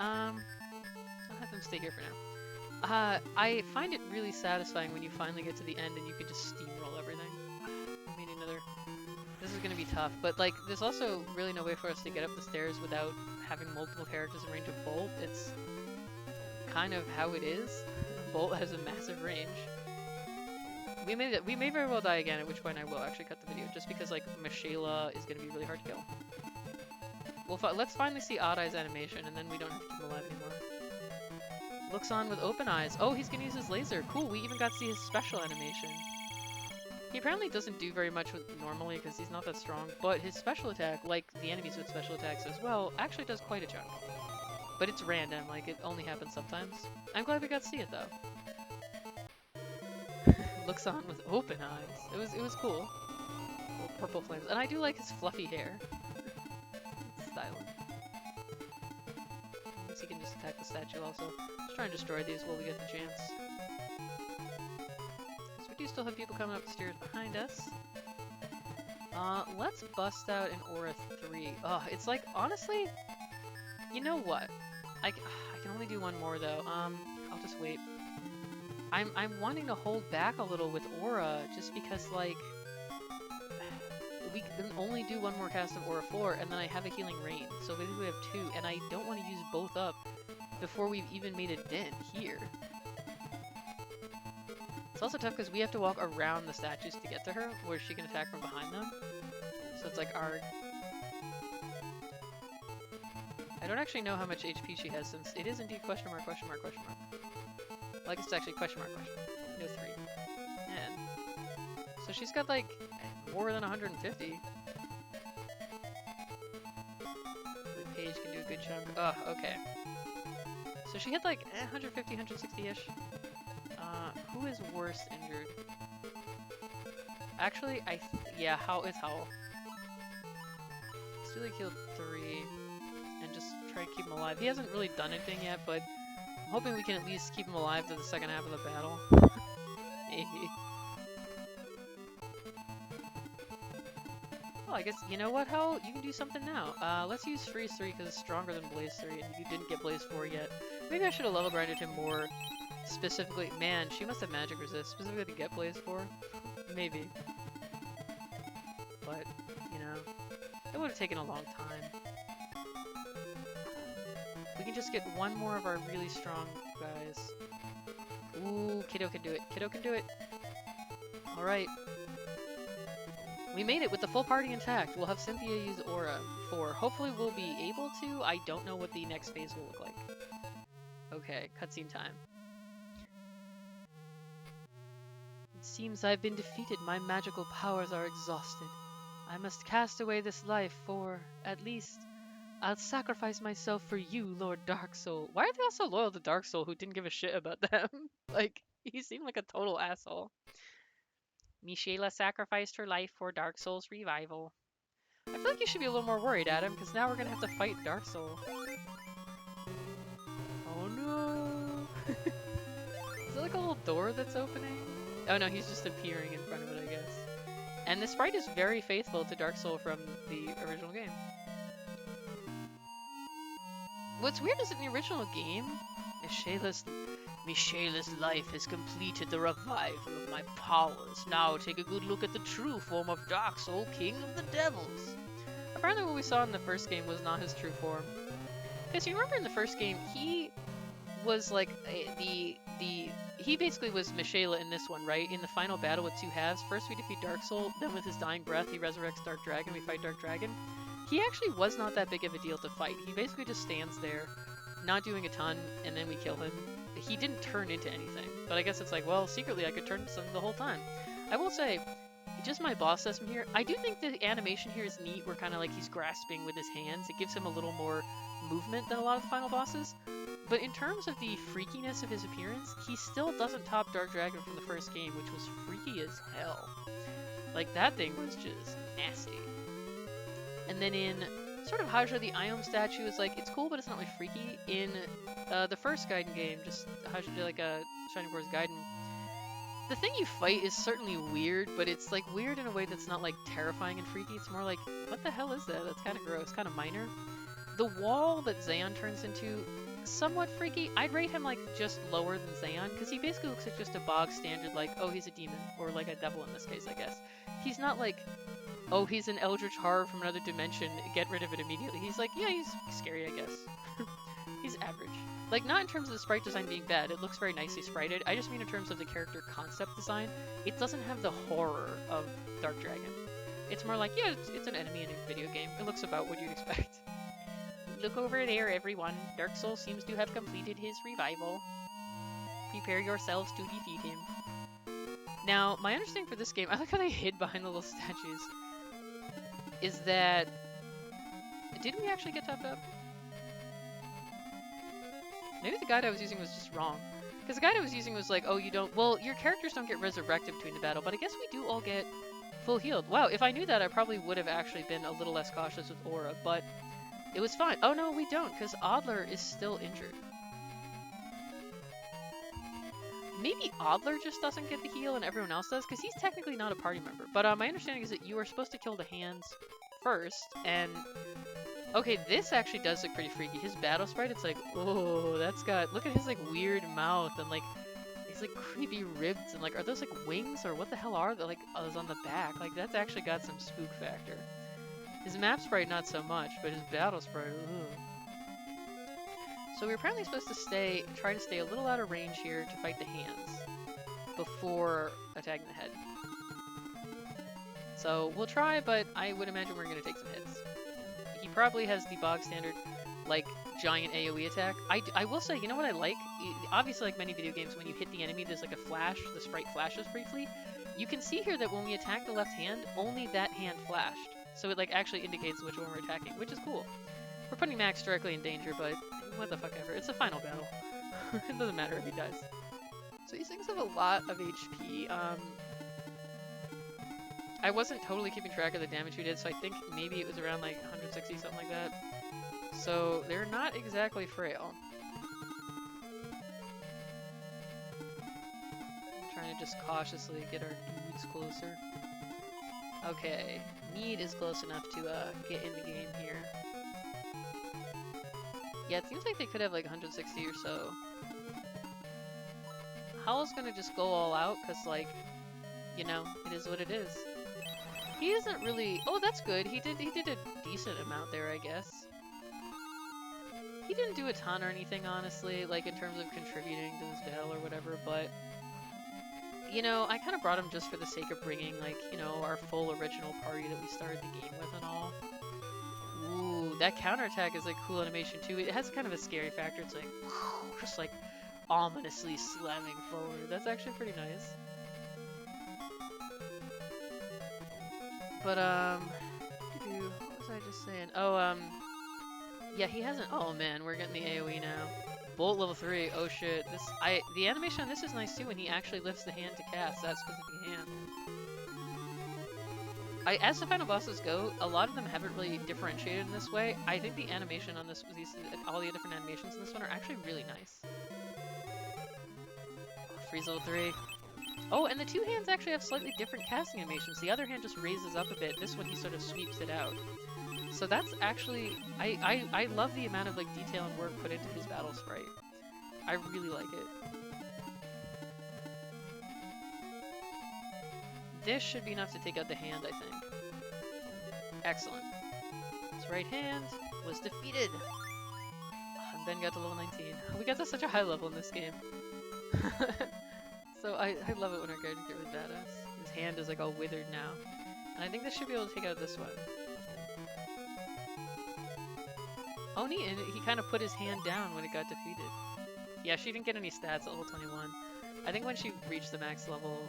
I'll have them stay here for now. I find it really satisfying when you finally get to the end and you can just steamroll everything. I made another... This is gonna be tough, but like, there's also really no way for us to get up the stairs without having multiple characters in range of Bolt. It's kind of how it is. Bolt has a massive range. We may very well die again, at which point I will actually cut the video, just because, like, Mishaela is going to be really hard to kill. Let's finally see Odd Eye's animation, and then we don't have to keep him alive anymore. Looks on with open eyes. Oh, he's going to use his laser. Cool, we even got to see his special animation. He apparently doesn't do very much normally, because he's not that strong, but his special attack, like the enemies with special attacks as well, actually does quite a chunk. But it's random, like, it only happens sometimes. I'm glad we got to see it, though. Looks on with open eyes. It was cool. Little purple flames. And I do like his fluffy hair. It's styling. I guess he can just attack the statue also. Just try and destroy these while we get the chance. So we do still have people coming up the stairs behind us. Let's bust out an Aura 3. It's like, honestly, you know what? I can only do one more though. I'll just wait. I'm wanting to hold back a little with Aura, just because, like, we can only do one more cast of Aura 4, and then I have a healing rain, so basically we have 2, and I don't want to use both up before we've even made a dent here. It's also tough because we have to walk around the statues to get to her, where she can attack from behind them. So it's like, arg. I don't actually know how much HP she has, since it is indeed question mark, question mark, question mark. Like, it's actually question mark, question mark. No 3. And so she's got, like, more than 150. The page can good chunk. Ugh, okay. So she hit like 150, 160-ish. Who is worse injured? Actually, yeah, Howl is Howl. Let's do like heal 3 and just try to keep him alive. He hasn't really done anything yet, but I'm hoping we can at least keep him alive to the second half of the battle. Maybe. Well, I guess, you know what, Howl? You can do something now. Let's use Freeze 3 because it's stronger than Blaze 3, and you didn't get Blaze 4 yet. Maybe I should have level grinded him more specifically. Man, she must have magic resist specifically to get Blaze 4. Maybe. But, you know, it would have taken a long time. We can just get one more of our really strong guys. Ooh, Kiddo can do it. Kiddo can do it. Alright. We made it with the full party intact. We'll have Cynthia use Aura 4. Hopefully we'll be able to. I don't know what the next phase will look like. Okay, cutscene time. It seems I've been defeated. My magical powers are exhausted. I must cast away this life for, at least, I'll sacrifice myself for you, Lord Dark Soul. Why are they all so loyal to Dark Soul who didn't give a shit about them? Like, he seemed like a total asshole. Mishaela sacrificed her life for Dark Soul's revival. I feel like you should be a little more worried, Adam, because now we're gonna have to fight Dark Soul. Oh no! Is there like a little door that's opening? Oh no, he's just appearing in front of it, I guess. And the sprite is very faithful to Dark Soul from the original game. What's weird is in the original game, Mishaela's life has completed the revival of my powers. Now take a good look at the true form of Dark Soul, King of the Devils. Apparently what we saw in the first game was not his true form. Because you remember in the first game, he was like he basically was Mishaela in this one, right? In the final battle with two halves, first we defeat Dark Soul, then with his dying breath he resurrects Dark Dragon, we fight Dark Dragon. He actually was not that big of a deal to fight. He basically just stands there, not doing a ton, and then we kill him. He didn't turn into anything, but I guess it's like, well, secretly I could turn into something the whole time. I will say, just my boss system here, I do think the animation here is neat, where kind of like he's grasping with his hands. It gives him a little more movement than a lot of the final bosses. But in terms of the freakiness of his appearance, he still doesn't top Dark Dragon from the first game, which was freaky as hell. Like, that thing was just nasty. And then in sort of Hydra, the Iom statue is like, it's cool, but it's not really freaky. In the first Gaiden game, just Hydra, like Shining Force Gaiden, the thing you fight is certainly weird, but it's like weird in a way that's not like terrifying and freaky. It's more like, what the hell is that? That's kind of gross, kind of minor. The wall that Xeon turns into, somewhat freaky. I'd rate him like just lower than Xeon, because he basically looks like just a bog standard, like, oh, he's a demon, or like a devil in this case, I guess. He's not like, oh, he's an eldritch horror from another dimension, get rid of it immediately. He's like, yeah, he's scary, I guess. He's average. Like, not in terms of the sprite design being bad, it looks very nicely sprited. I just mean in terms of the character concept design. It doesn't have the horror of Dark Dragon. It's more like, yeah, it's an enemy in a video game. It looks about what you'd expect. Look over there, everyone. Dark Soul seems to have completed his revival. Prepare yourselves to defeat him. Now, my understanding for this game, I like how they hid behind the little statues, is that... Did we actually get topped up? Maybe the guide I was using was just wrong. Because the guide I was using was like, oh, you don't... Well, your characters don't get resurrected between the battle, but I guess we do all get full healed. Wow, if I knew that, I probably would have actually been a little less cautious with Aura, but it was fine. Oh, no, we don't, because Adler is still injured. Maybe Adler just doesn't get the heal and everyone else does, because he's technically not a party member. But my understanding is that you are supposed to kill the hands first, and... Okay, this actually does look pretty freaky. His battle sprite, it's like, oh, that's got... Look at his, like, weird mouth and, like, these, like, creepy ribs, and, like, are those, like, wings, or what the hell are they? Like, those on the back? Like, that's actually got some spook factor. His map sprite, not so much, but his battle sprite, ugh. So we're apparently supposed to try to stay a little out of range here to fight the hands before attacking the head. So we'll try, but I would imagine we're going to take some hits. He probably has the bog standard, like, giant AoE attack. I will say, you know what I like? Obviously, like many video games, when you hit the enemy, there's like a flash, the sprite flashes briefly. You can see here that when we attack the left hand, only that hand flashed. So it like actually indicates which one we're attacking, which is cool. We're putting Max directly in danger, but what the fuck ever. It's a final battle. It doesn't matter if he dies. So these things have a lot of HP. I wasn't totally keeping track of the damage we did, so I think maybe it was around like 160, something like that. So they're not exactly frail. I'm trying to just cautiously get our dudes closer. Okay, Mead is close enough to get in the game here. Yeah, it seems like they could have like 160 or so. Howl's gonna just go all out, cause like, you know, it is what it is. He isn't really. Oh, that's good. He did a decent amount there, I guess. He didn't do a ton or anything, honestly, like in terms of contributing to this battle or whatever. But you know, I kind of brought him just for the sake of bringing, like, you know, our full original party that we started the game with and all. Ooh, that counterattack is like cool animation too. It has kind of a scary factor. It's like just like ominously slamming forward. That's actually pretty nice. But, what was I just saying? Oh, yeah, he hasn't. Oh man, we're getting the AoE now. Bolt level 3. Oh shit. The animation on this is nice too when he actually lifts the hand to cast that specific hand. As the final bosses go, a lot of them haven't really differentiated in this way. I think the animation on this, all the different animations in this one are actually really nice. Freeze level 3. Oh, and the two hands actually have slightly different casting animations. The other hand just raises up a bit. This one, he sort of sweeps it out. So that's actually... I love the amount of like detail and work put into his battle sprite. I really like it. This should be enough to take out the hand, I think. Excellent. His right hand was defeated. And Ben got to level 19. We got to such a high level in this game. So I love it when our characters get really badass. His hand is like all withered now. And I think this should be able to take out this one. Oh neat, and he kind of put his hand down when it got defeated. Yeah, she didn't get any stats at level 21. I think when she reached the max level,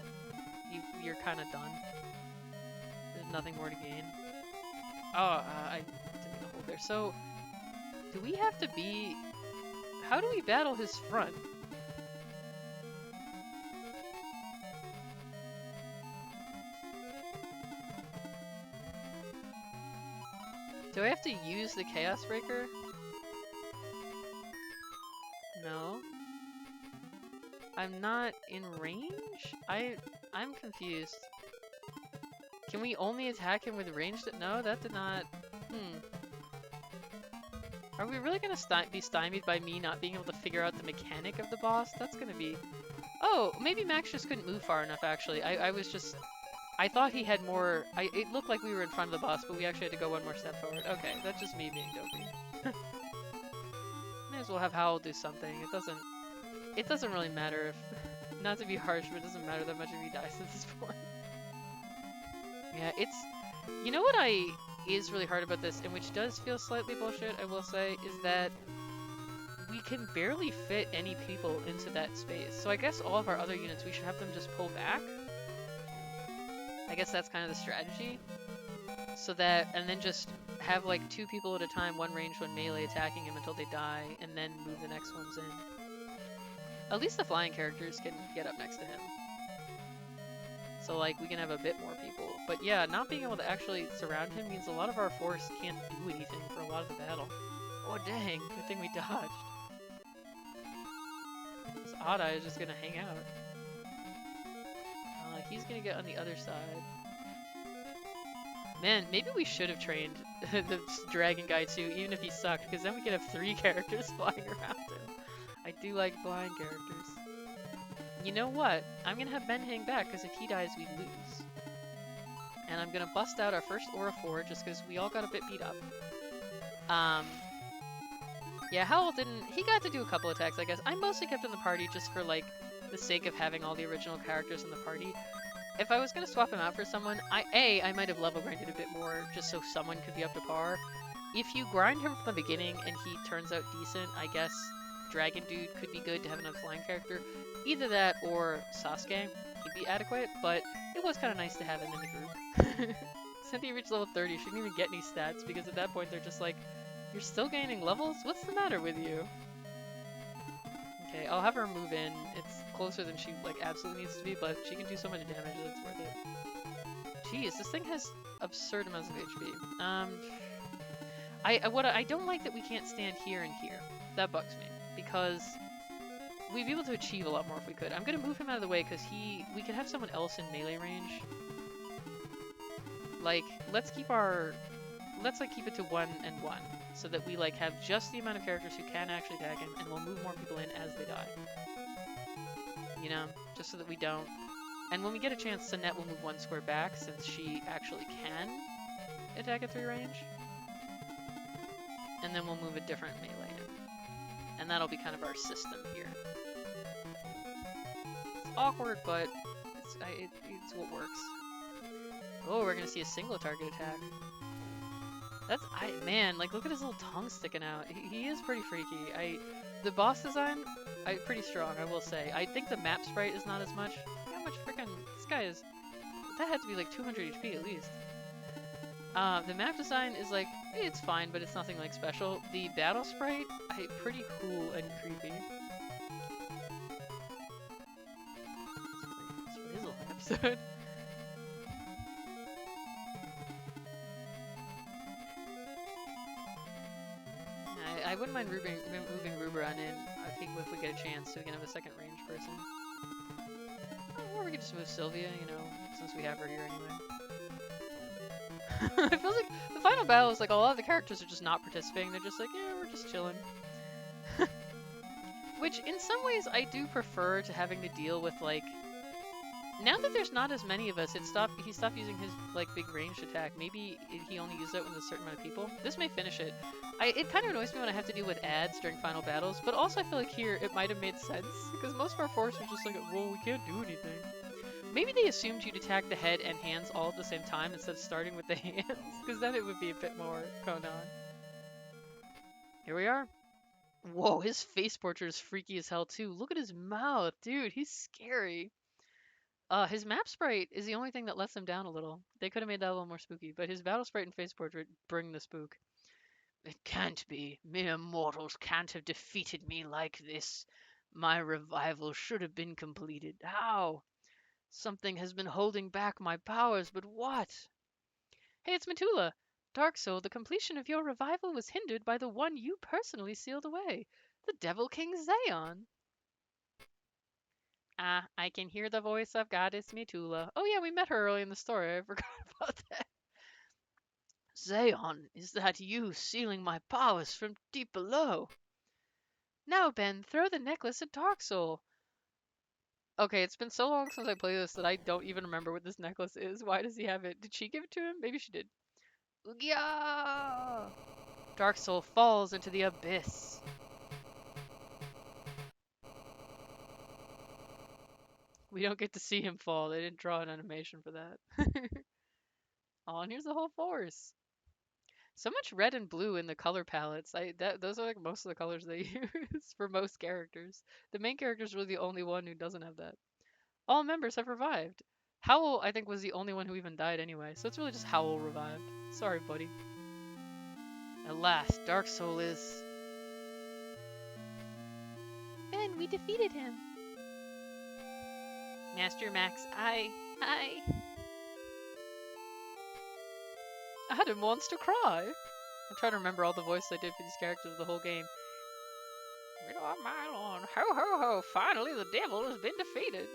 you're kind of done. There's nothing more to gain. Oh, I didn't mean to hold there. So, do we have to be... How do we battle his front? Do I have to use the Chaos Breaker? No. I'm not in range? I'm confused. Can we only attack him with ranged? No, that did not... Are we really gonna be stymied by me not being able to figure out the mechanic of the boss? That's gonna be... Oh, maybe Max just couldn't move far enough, actually. I was just... I thought he had more... It looked like we were in front of the boss, but we actually had to go one more step forward. Okay, that's just me being dopey. May as well have Howl do something. It doesn't really matter if... Not to be harsh, but it doesn't matter that much if he dies at this point. Yeah, it's... You know what is really hard about this, and which does feel slightly bullshit, I will say, is that we can barely fit any people into that space. So I guess all of our other units, we should have them just pull back. I guess that's kind of the strategy. So that, and then just have like 2 people at a time, one range, one melee, attacking him until they die, and then move the next ones in. At least the flying characters can get up next to him. So like, we can have a bit more people. But yeah, not being able to actually surround him means a lot of our force can't do anything for a lot of the battle. Oh dang, good thing we dodged. This Odd-Eye is just gonna hang out. He's gonna get on the other side. Man, maybe we should have trained the dragon guy too, even if he sucked, because then we could have 3 characters flying around him. I do like flying characters. You know what? I'm gonna have Ben hang back, because if he dies, we lose. And I'm gonna bust out our first Aura 4, just because we all got a bit beat up. Yeah, Howl didn't... He got to do a couple attacks, I guess. I mostly kept in the party just for, like, the sake of having all the original characters in the party. If I was going to swap him out for someone, I might have level grinded a bit more, just so someone could be up to par. If you grind him from the beginning and he turns out decent, I guess Dragon Dude could be good to have another flying character. Either that or Sasuke, he'd be adequate, but it was kind of nice to have him in the group. Since he reached level 30, she didn't even get any stats, because at that point they're just like, You're still gaining levels? What's the matter with you? Okay, I'll have her move in. It's closer than she like absolutely needs to be, but she can do so much damage that it's worth it. Jeez, this thing has absurd amounts of HP. I don't like that we can't stand here and here. That bugs me because we'd be able to achieve a lot more if we could. I'm gonna move him out of the way because we could have someone else in melee range. Like, let's keep it to 1 and 1 so that we like have just the amount of characters who can actually attack him, and we'll move more people in as they die. You know, just so that we don't. And when we get a chance, Sinette will move 1 square back since she actually can attack at 3 range. And then we'll move a different melee in. And that'll be kind of our system here. It's awkward, but it's what works. Oh, we're gonna see a single target attack. Man, like look at his little tongue sticking out. He is pretty freaky. The boss design, pretty strong, I will say. I think the map sprite is not as much. Look how much freaking this guy is. That had to be like 200 HP at least. The map design is like, it's fine, but it's nothing like special. The battle sprite, pretty cool and creepy. This is a long episode. I wouldn't mind moving Ruberon in, I think, if we get a chance, so we can have a second range person. Or we could just move Sylvia, you know, since we have her here anyway. It feels like the final battle is like a lot of the characters are just not participating. They're just like, yeah, we're just chilling. Which, in some ways, I do prefer to having to deal with, like... Now that there's not as many of us, he stopped using his, like, big ranged attack. Maybe he only uses it when there's a certain amount of people. This may finish it. It kind of annoys me when I have to deal with ads during final battles, but also I feel like here it might have made sense, because most of our force are just like, well, we can't do anything. Maybe they assumed you'd attack the head and hands all at the same time instead of starting with the hands, because then it would be a bit more going on. Here we are. Whoa, his face portrait is freaky as hell too. Look at his mouth, dude, he's scary. His map sprite is the only thing that lets him down a little. They could have made that a little more spooky, but his battle sprite and face portrait bring the spook. It can't be. Mere mortals can't have defeated me like this. My revival should have been completed. How? Something has been holding back my powers, but what? Hey, it's Matula. Dark Soul, the completion of your revival was hindered by the one you personally sealed away, the Devil King Zayon. Ah, I can hear the voice of Goddess Mitula. Oh yeah, we met her early in the story. I forgot about that. Zayon, is that you sealing my powers from deep below? Now, Ben, throw the necklace at Dark Soul. Okay, it's been so long since I played this that I don't even remember what this necklace is. Why does he have it? Did she give it to him? Maybe she did. Ugya! Dark Soul falls into the abyss. We don't get to see him fall. They didn't draw an animation for that. Oh, and here's the whole force. So much red and blue in the color palettes. Those are like most of the colors they use for most characters. The main character is really the only one who doesn't have that. All members have revived. Howl, I think, was the only one who even died anyway, so it's really just Howl revived. Sorry, buddy. At last, Dark Soul is... Ben, we defeated him. Master Max, I Adam wants to cry. I'm trying to remember all the voices I did for these characters the whole game. My lord, ho ho ho, finally the devil has been defeated.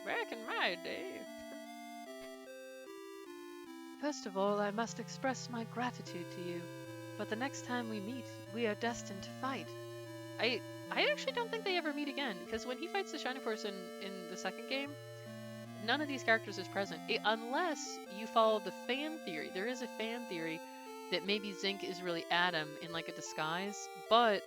Back in my day. First of all, I must express my gratitude to you, but the next time we meet, we are destined to fight. I actually don't think they ever meet again, because when he fights the Shining Force in the second game, none of these characters is present, unless you follow the fan theory. There is a fan theory that maybe Zinc is really Adam in like a disguise, but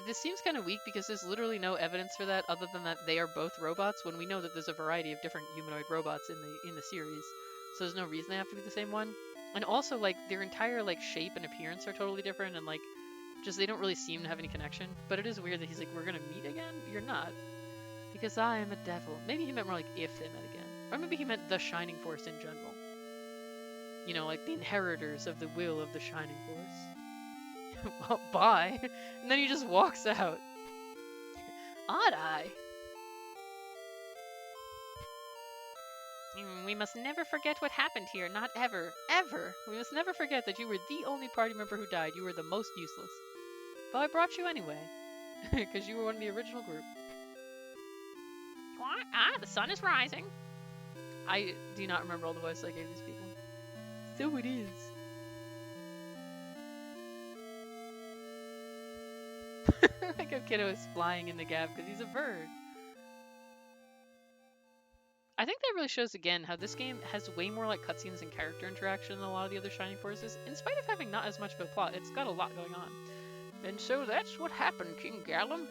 this seems kind of weak because there's literally no evidence for that other than that they are both robots, when we know that there's a variety of different humanoid robots in the series, so there's no reason they have to be the same one. And also, like, their entire like shape and appearance are totally different, and like just they don't really seem to have any connection. But it is weird that he's like, we're gonna meet again? You're not. Because I am a devil. Maybe he meant more like if they met again. Or maybe he meant the Shining Force in general. You know, like the inheritors of the will of the Shining Force. Well, bye. And then he just walks out. Odd-eye. We must never forget what happened here, not ever, ever. We must never forget that you were the only party member who died. You were the most useless. But I brought you anyway, because you were one of the original group. What? Ah, the sun is rising. I do not remember all the voices I gave these people. So it is. Like a kiddo is flying in the gap because he's a bird. I think that really shows again how this game has way more like cutscenes and character interaction than a lot of the other Shining Forces. In spite of having not as much of a plot, it's got a lot going on. And so that's what happened, King Gallum.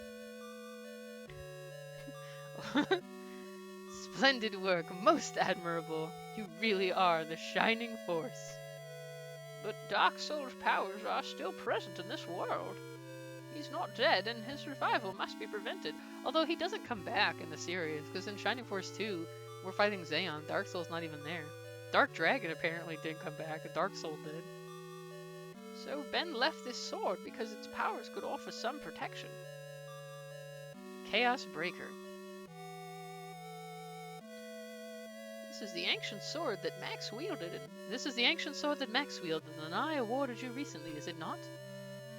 Splendid work, most admirable. You really are the Shining Force. But Dark Soul's powers are still present in this world. He's not dead, and his revival must be prevented. Although he doesn't come back in the series, because in Shining Force 2, we're fighting Xeon. Dark Soul's not even there. Dark Dragon apparently didn't come back, and Dark Soul did. So Ben left this sword because its powers could offer some protection. Chaos Breaker. This is the ancient sword that Max wielded, and I awarded you recently, is it not?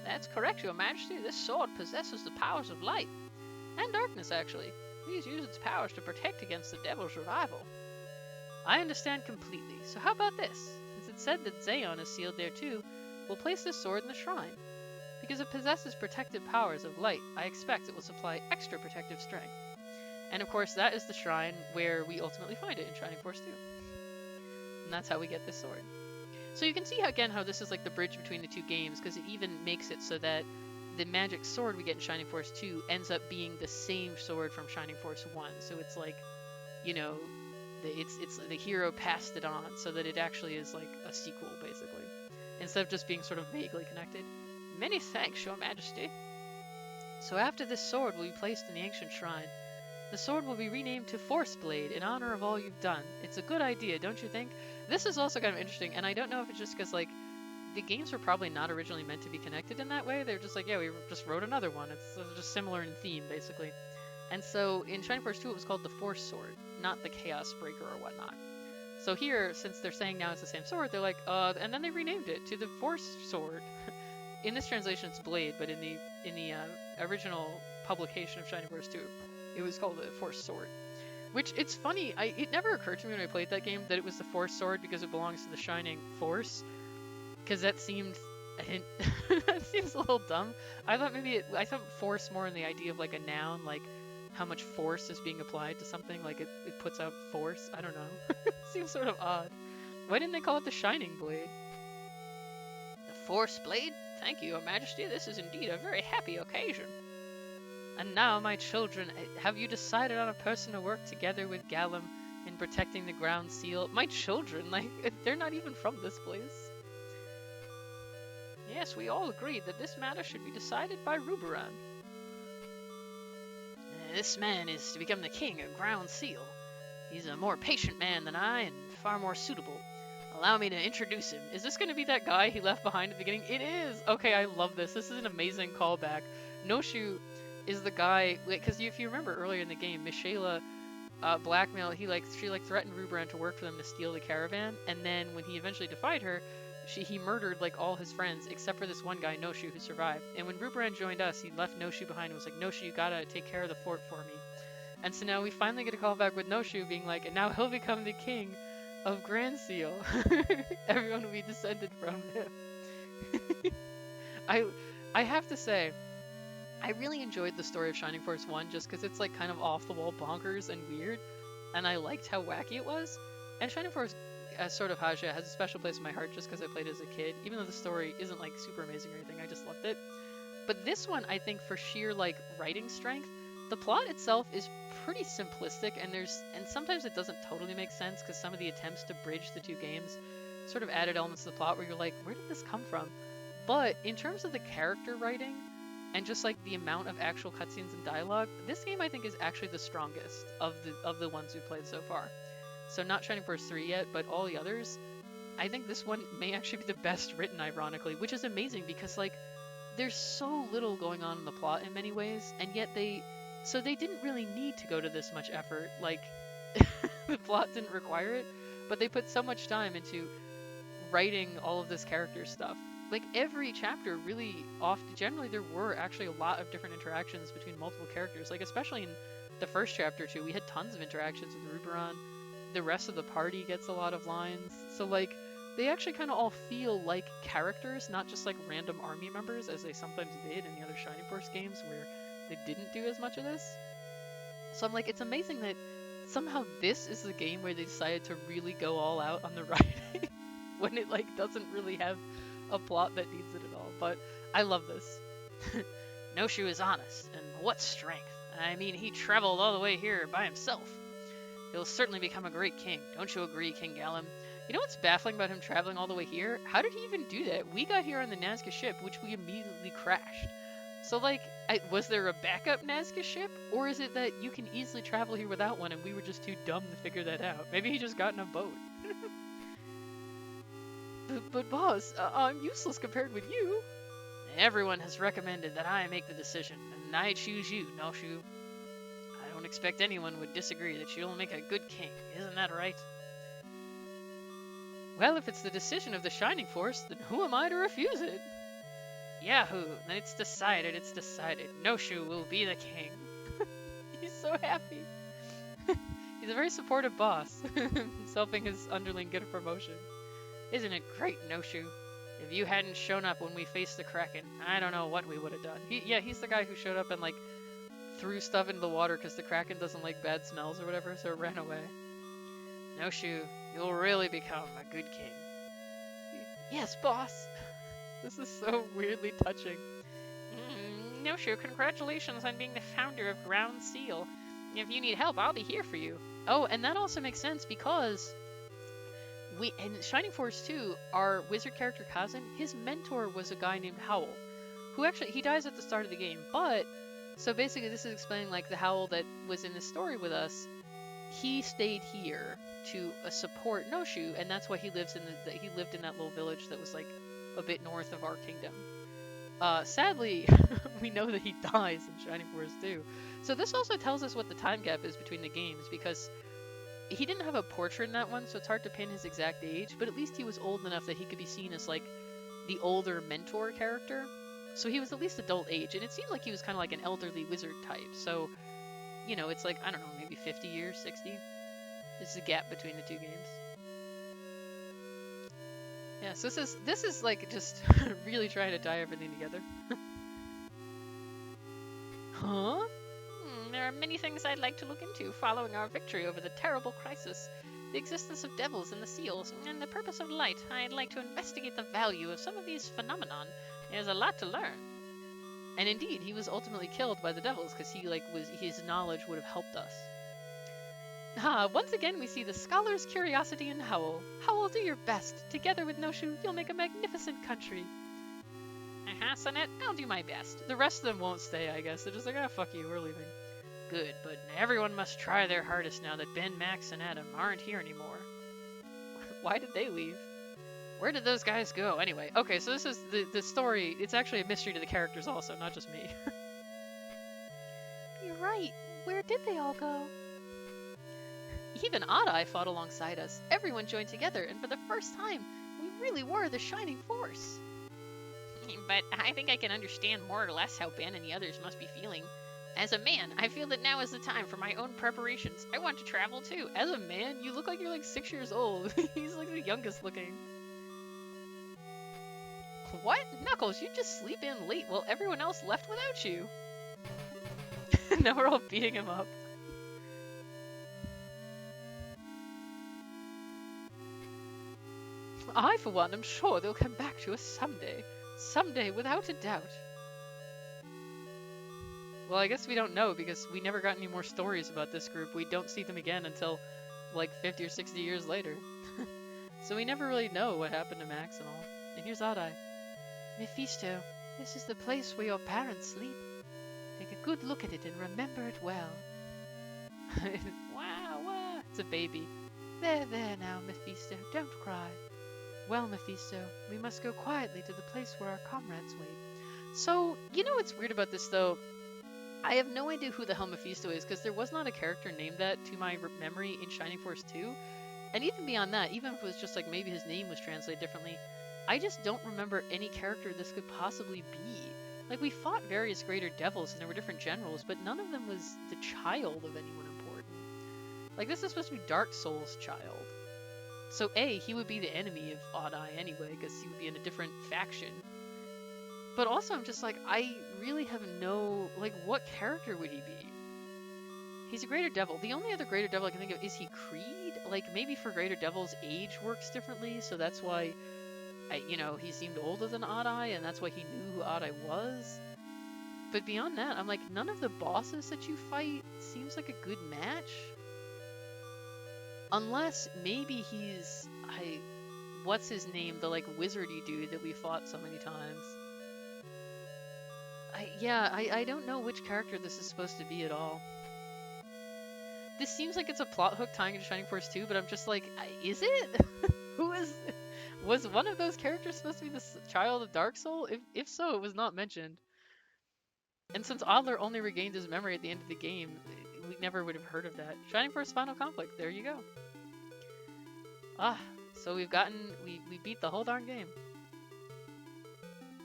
That's correct, Your Majesty. This sword possesses the powers of light and darkness, actually. Please use its powers to protect against the devil's revival. I understand completely. So how about this? Since it's said that Xeon is sealed there too, we'll place this sword in the shrine. Because it possesses protective powers of light, I expect it will supply extra protective strength. And of course, that is the shrine where we ultimately find it in Shining Force 2. And that's how we get this sword. So you can see, again, how this is like the bridge between the two games, because it even makes it so that the magic sword we get in Shining Force 2 ends up being the same sword from Shining Force 1. So it's like, you know, it's the hero passed it on, so that it actually is like a sequel, basically. Instead of just being sort of vaguely connected. Many thanks, Your Majesty. So after this sword will be placed in the ancient shrine, the sword will be renamed to Force Blade in honor of all you've done. It's a good idea, don't you think? This is also kind of interesting, and I don't know if it's just because, like, the games were probably not originally meant to be connected in that way. They're just like, yeah, we just wrote another one. It's just similar in theme, basically. And so in Shining Force 2, it was called the Force Sword, not the Chaos Breaker or whatnot. So here, since they're saying now it's the same sword, they're like, and then they renamed it to the Force Sword. In this translation, it's Blade, but in the original publication of Shining Force 2, it was called the Force Sword. Which, it's funny, it never occurred to me when I played that game that it was the Force Sword because it belongs to the Shining Force. Because that seemed, that seems a little dumb. I thought I thought force more in the idea of like a noun, like how much force is being applied to something, like it puts out force. I don't know. It seems sort of odd. Why didn't they call it the Shining Blade? The Force Blade? Thank you, Your Majesty. This is indeed a very happy occasion. And now, my children, have you decided on a person to work together with Gallum in protecting the ground seal? My children, like, they're not even from this place. Yes, we all agreed that this matter should be decided by Ruberan. This man is to become the king of Ground Seal. He's a more patient man than I and far more suitable. Allow me to introduce him. Is this going to be that guy he left behind at the beginning? It is! Okay, I love this. This is an amazing callback. Noshu is the guy, because if you remember earlier in the game, Mishaela blackmailed, she threatened Ruberan to work for them to steal the caravan, and then when he eventually defied her, he murdered like all his friends except for this one guy, Noshu, who survived. And when Ruberan joined us, he left Noshu behind and was like, Noshu, you gotta take care of the fort for me. And so now we finally get a call back with Noshu being like, and now he'll become the king of Grand Seal. Everyone will be descended from him. I have to say, I really enjoyed the story of Shining Force 1 just because it's like kind of off the wall bonkers and weird, and I liked how wacky it was. And Shining Force Sword of Haja has a special place in my heart just because I played it as a kid, even though the story isn't like super amazing or anything. I just loved it. But this one, I think, for sheer like writing strength, the plot itself is pretty simplistic, and sometimes it doesn't totally make sense because some of the attempts to bridge the two games sort of added elements to the plot where you're like, where did this come from? But in terms of the character writing and just like the amount of actual cutscenes and dialogue, this game I think is actually the strongest of the ones we've played so far. So not Shining Force 3 yet, but all the others, I think this one may actually be the best written, ironically, which is amazing because, like, there's so little going on in the plot in many ways, and yet so they didn't really need to go to this much effort. Like, the plot didn't require it, but they put so much time into writing all of this character stuff. Like, every chapter really generally there were actually a lot of different interactions between multiple characters. Like, especially in the first chapter too, we had tons of interactions with Ruberon. The rest of the party gets a lot of lines. So, like, they actually kind of all feel like characters, not just like random army members, as they sometimes did in the other Shining Force games where they didn't do as much of this. So I'm like, it's amazing that somehow this is the game where they decided to really go all out on the writing when it like doesn't really have a plot that needs it at all. But I love this. Noshu is honest, and what strength! I mean, he traveled all the way here by himself. He'll certainly become a great king. Don't you agree, King Gallum? You know what's baffling about him traveling all the way here? How did he even do that? We got here on the Nazca ship, which we immediately crashed. So, like, was there a backup Nazca ship? Or is it that you can easily travel here without one and we were just too dumb to figure that out? Maybe he just got in a boat. but boss, I'm useless compared with you. Everyone has recommended that I make the decision, and I choose you, Noshu. I don't expect anyone would disagree that you'll make a good king, isn't that right? Well, if it's the decision of the Shining Force, then who am I to refuse it? Yahoo! Then it's decided, Noshu will be the king. He's so happy. He's a very supportive boss. He's helping his underling get a promotion. Isn't it great, Noshu? If you hadn't shown up when we faced the Kraken, I don't know what we would have done. He's the guy who showed up and, like, threw stuff into the water because the Kraken doesn't like bad smells or whatever, so it ran away. Noshu, you'll really become a good king. Yes, boss. This is so weirdly touching. Noshu, congratulations on being the founder of Ground Seal. If you need help, I'll be here for you. Oh, and that also makes sense because in Shining Force 2, our wizard character Kazan, his mentor was a guy named Howl, who actually, he dies at the start of the game, but, so basically this is explaining, like, the Howl that was in the story with us, he stayed here to support Noshu, and that's why he lives he lived in that little village that was, like, a bit north of our kingdom. Sadly, we know that he dies in Shining Force 2. So this also tells us what the time gap is between the games, because he didn't have a portrait in that one, so it's hard to pin his exact age, but at least he was old enough that he could be seen as, like, the older mentor character. So he was at least adult age, and it seemed like he was kind of like an elderly wizard type. So, you know, it's like, I don't know, maybe 50 years, 60? This is a gap between the two games. Yeah, so this is like just really trying to tie everything together. Huh? There are many things I'd like to look into following our victory over the terrible crisis. The existence of devils and the seals, and the purpose of light. I'd like to investigate the value of some of these phenomenon. There's a lot to learn. And indeed, he was ultimately killed by the devils because his knowledge would have helped us. Once again we see the scholar's curiosity in Howl. Howl, do your best. Together with Noshu, you'll make a magnificent country. Sonnet, I'll do my best. The rest of them won't stay, I guess. They're just like, fuck you, we're leaving. Good, but everyone must try their hardest now that Ben, Max, and Adam aren't here anymore. Why did they leave? Where did those guys go, anyway? Okay, so this is the story. It's actually a mystery to the characters also, not just me. You're right. Where did they all go? Even Odd-Eye fought alongside us. Everyone joined together, and for the first time, we really were the Shining Force. But I think I can understand more or less how Ben and the others must be feeling. As a man, I feel that now is the time for my own preparations. I want to travel too. As a man, you look like you're like 6 years old. He's like the youngest looking. What? Knuckles, you just sleep in late while everyone else left without you. Now we're all beating him up. I, for one, am sure they'll come back to us someday. Someday, without a doubt. Well, I guess we don't know because we never got any more stories about this group. We don't see them again until like 50 or 60 years later. So we never really know what happened to Max and all. And here's Odd-Eye. Mephisto, this is the place where your parents sleep. Take a good look at it and remember it well. Wow. It's a baby. There now, Mephisto. Don't cry. Well, Mephisto, we must go quietly to the place where our comrades wait. So, you know what's weird about this, though? I have no idea who the hell Mephisto is, because there was not a character named that to my memory in Shining Force 2. And even beyond that, even if it was just like maybe his name was translated differently, I just don't remember any character this could possibly be. Like, we fought various greater devils and there were different generals, but none of them was the child of anyone important. Like, this is supposed to be Dark Soul's child. So A, he would be the enemy of Odd Eye anyway, because he would be in a different faction. But also, I'm just like, I really have no, like, what character would he be? He's a greater devil. The only other greater devil I can think of, is he Creed? Like, maybe for greater devils, age works differently, so that's why, he seemed older than Odd Eye, and that's why he knew who Odd Eye was. But beyond that, I'm like, none of the bosses that you fight seems like a good match. Unless maybe he's, what's his name? The, like, wizardy dude that we fought so many times. I don't know which character this is supposed to be at all. This seems like it's a plot hook tying into Shining Force 2, but I'm just like, is it? Was one of those characters supposed to be the child of Dark Soul? If so, it was not mentioned. And since Adler only regained his memory at the end of the game, we never would have heard of that. Shining Force Final Conflict, there you go. So we beat the whole darn game.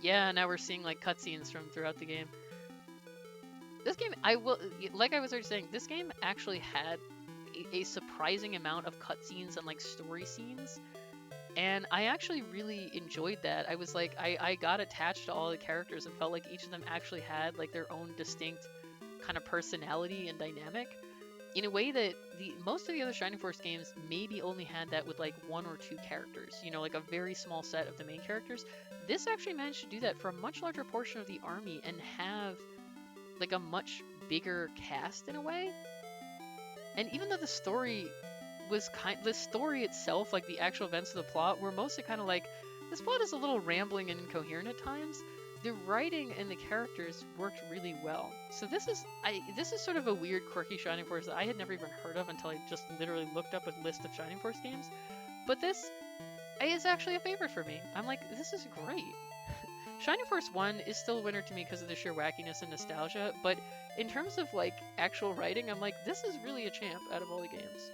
Yeah, now we're seeing like cutscenes from throughout the game. This game, like I was already saying, this game actually had a surprising amount of cutscenes and like story scenes, and I actually really enjoyed that. I was like, I got attached to all the characters and felt like each of them actually had like their own distinct kind of personality and dynamic, in a way that most of the other Shining Force games maybe only had that with like one or two characters, like a very small set of the main characters. This actually managed to do that for a much larger portion of the army and have like a much bigger cast in a way. And even though the story itself, like the actual events of the plot, were mostly kind of like, this plot is a little rambling and incoherent at times, the writing and the characters worked really well. So this is sort of a weird, quirky Shining Force that I had never even heard of until I just literally looked up a list of Shining Force games. But this is actually a favorite for me. I'm like, this is great. Shining Force 1 is still a winner to me because of the sheer wackiness and nostalgia, but in terms of like actual writing, I'm like, this is really a champ out of all the games.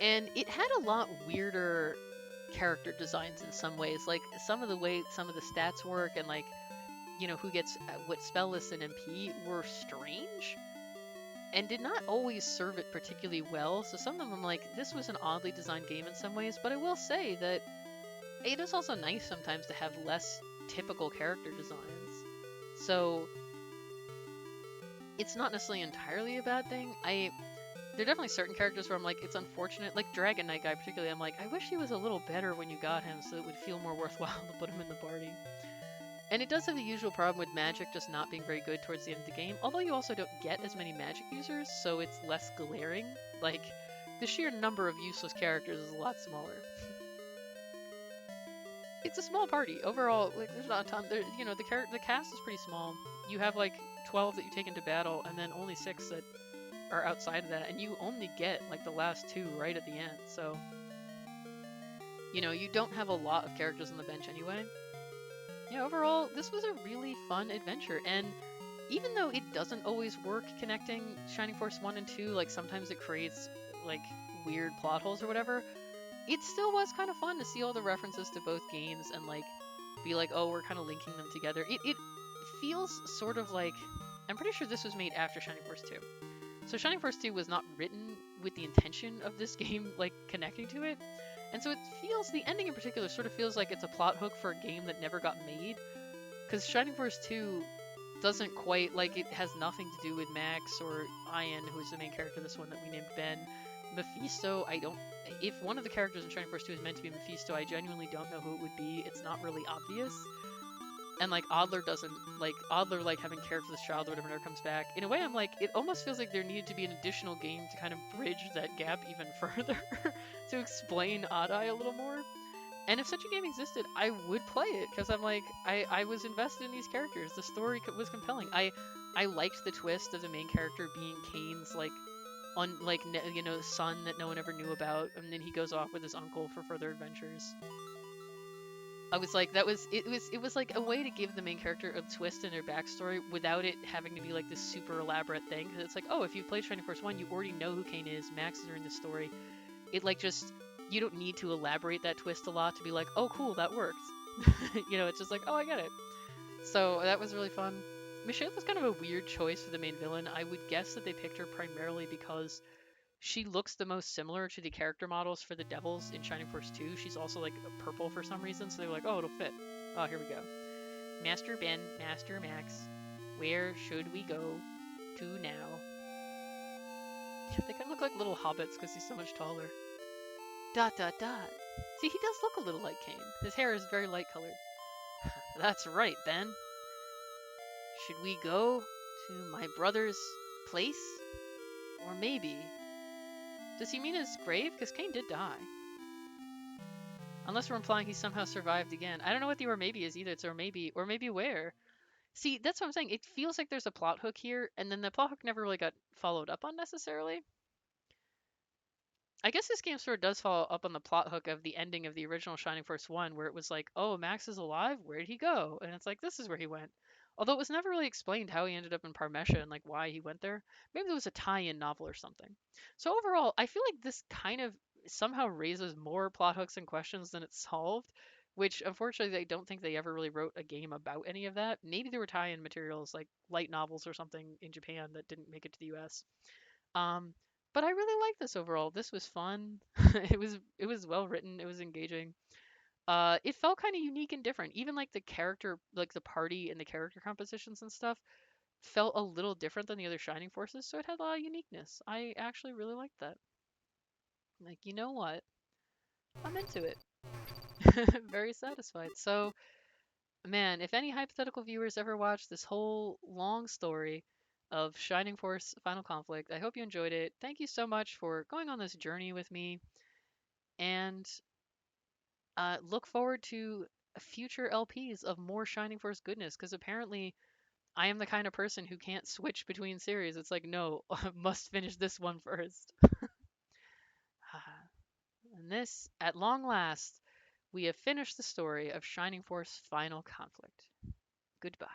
And it had a lot weirder character designs in some ways, like some of the way some of the stats work and like, who gets what spell list and MP were strange and did not always serve it particularly well. So some of them, I'm like, this was an oddly designed game in some ways, but I will say that it is also nice sometimes to have less typical character designs. So it's not necessarily entirely a bad thing. There are definitely certain characters where I'm like, it's unfortunate. Like Dragon Knight guy particularly, I'm like, I wish he was a little better when you got him so it would feel more worthwhile to put him in the party. And it does have the usual problem with magic just not being very good towards the end of the game, although you also don't get as many magic users, so it's less glaring. Like, the sheer number of useless characters is a lot smaller. It's a small party overall. Like, there's not a ton. There, the cast is pretty small. You have like 12 that you take into battle, and then only 6 that are outside of that, and you only get like the last 2 right at the end. So, you don't have a lot of characters on the bench anyway. Yeah, overall, this was a really fun adventure, and even though it doesn't always work connecting Shining Force 1 and 2, like sometimes it creates like weird plot holes or whatever, it still was kind of fun to see all the references to both games and like be like, oh, we're kind of linking them together. It feels sort of like, I'm pretty sure this was made after Shining Force 2. So Shining Force 2 was not written with the intention of this game like connecting to it. And so it feels, the ending in particular sort of feels like it's a plot hook for a game that never got made. Because Shining Force 2 doesn't quite, like, it has nothing to do with Max or Ian, who is the main character of this one that we named Ben. Mephisto, if one of the characters in Shining Force 2 is meant to be Mephisto, I genuinely don't know who it would be. It's not really obvious. And like Adler having cared for this child or whatever never comes back. In a way, I'm like, it almost feels like there needed to be an additional game to kind of bridge that gap even further to explain Odd Eye a little more. And if such a game existed, I would play it because I'm like, I was invested in these characters. The story was compelling. I liked the twist of the main character being Kane's son that no one ever knew about, and then he goes off with his uncle for further adventures. I was like, it was like a way to give the main character a twist in their backstory without it having to be like this super elaborate thing. 'Cause it's like, oh, if you played Shining Force One, you already know who Kane is. Max is in the story. It like just you don't need to elaborate that twist a lot to be like, oh, cool, that worked. It's just like, oh, I get it. So that was really fun. Michelle kind of a weird choice for the main villain. I would guess that they picked her primarily because she looks the most similar to the character models for the devils in Shining Force 2. She's also like purple for some reason, so they were like, oh, it'll fit. Oh, here we go. Master Ben, Master Max, where should we go to now? They kind of look like little hobbits because he's so much taller. Dot dot dot. See, he does look a little like Kane. His hair is very light colored. That's right, Ben. Should we go to my brother's place? Or maybe. Does he mean his grave? Because Kane did die. Unless we're implying he somehow survived again. I don't know what the or maybe is either. It's or maybe where. See, that's what I'm saying. It feels like there's a plot hook here, and then the plot hook never really got followed up on necessarily. I guess this game sort of does follow up on the plot hook of the ending of the original Shining Force 1, where it was like, oh, Max is alive? Where did he go? And it's like, this is where he went. Although it was never really explained how he ended up in Parmesha and like why he went there. Maybe there was a tie-in novel or something. So overall, I feel like this kind of somehow raises more plot hooks and questions than it solved, which unfortunately I don't think they ever really wrote a game about any of that. Maybe there were tie-in materials like light novels or something in Japan that didn't make it to the US. Um, but I really like this overall. This was fun. It was well written. It was engaging. It felt kind of unique and different. Even like the character, like the party and the character compositions and stuff felt a little different than the other Shining Forces, so it had a lot of uniqueness. I actually really liked that. Like, you know what? I'm into it. Very satisfied. So, man, if any hypothetical viewers ever watch this whole long story of Shining Force Final Conflict, I hope you enjoyed it. Thank you so much for going on this journey with me, and look forward to future LPs of more Shining Force goodness, because apparently I am the kind of person who can't switch between series. It's like, no, must finish this one first. And this, at long last, we have finished the story of Shining Force Final Conflict. Goodbye.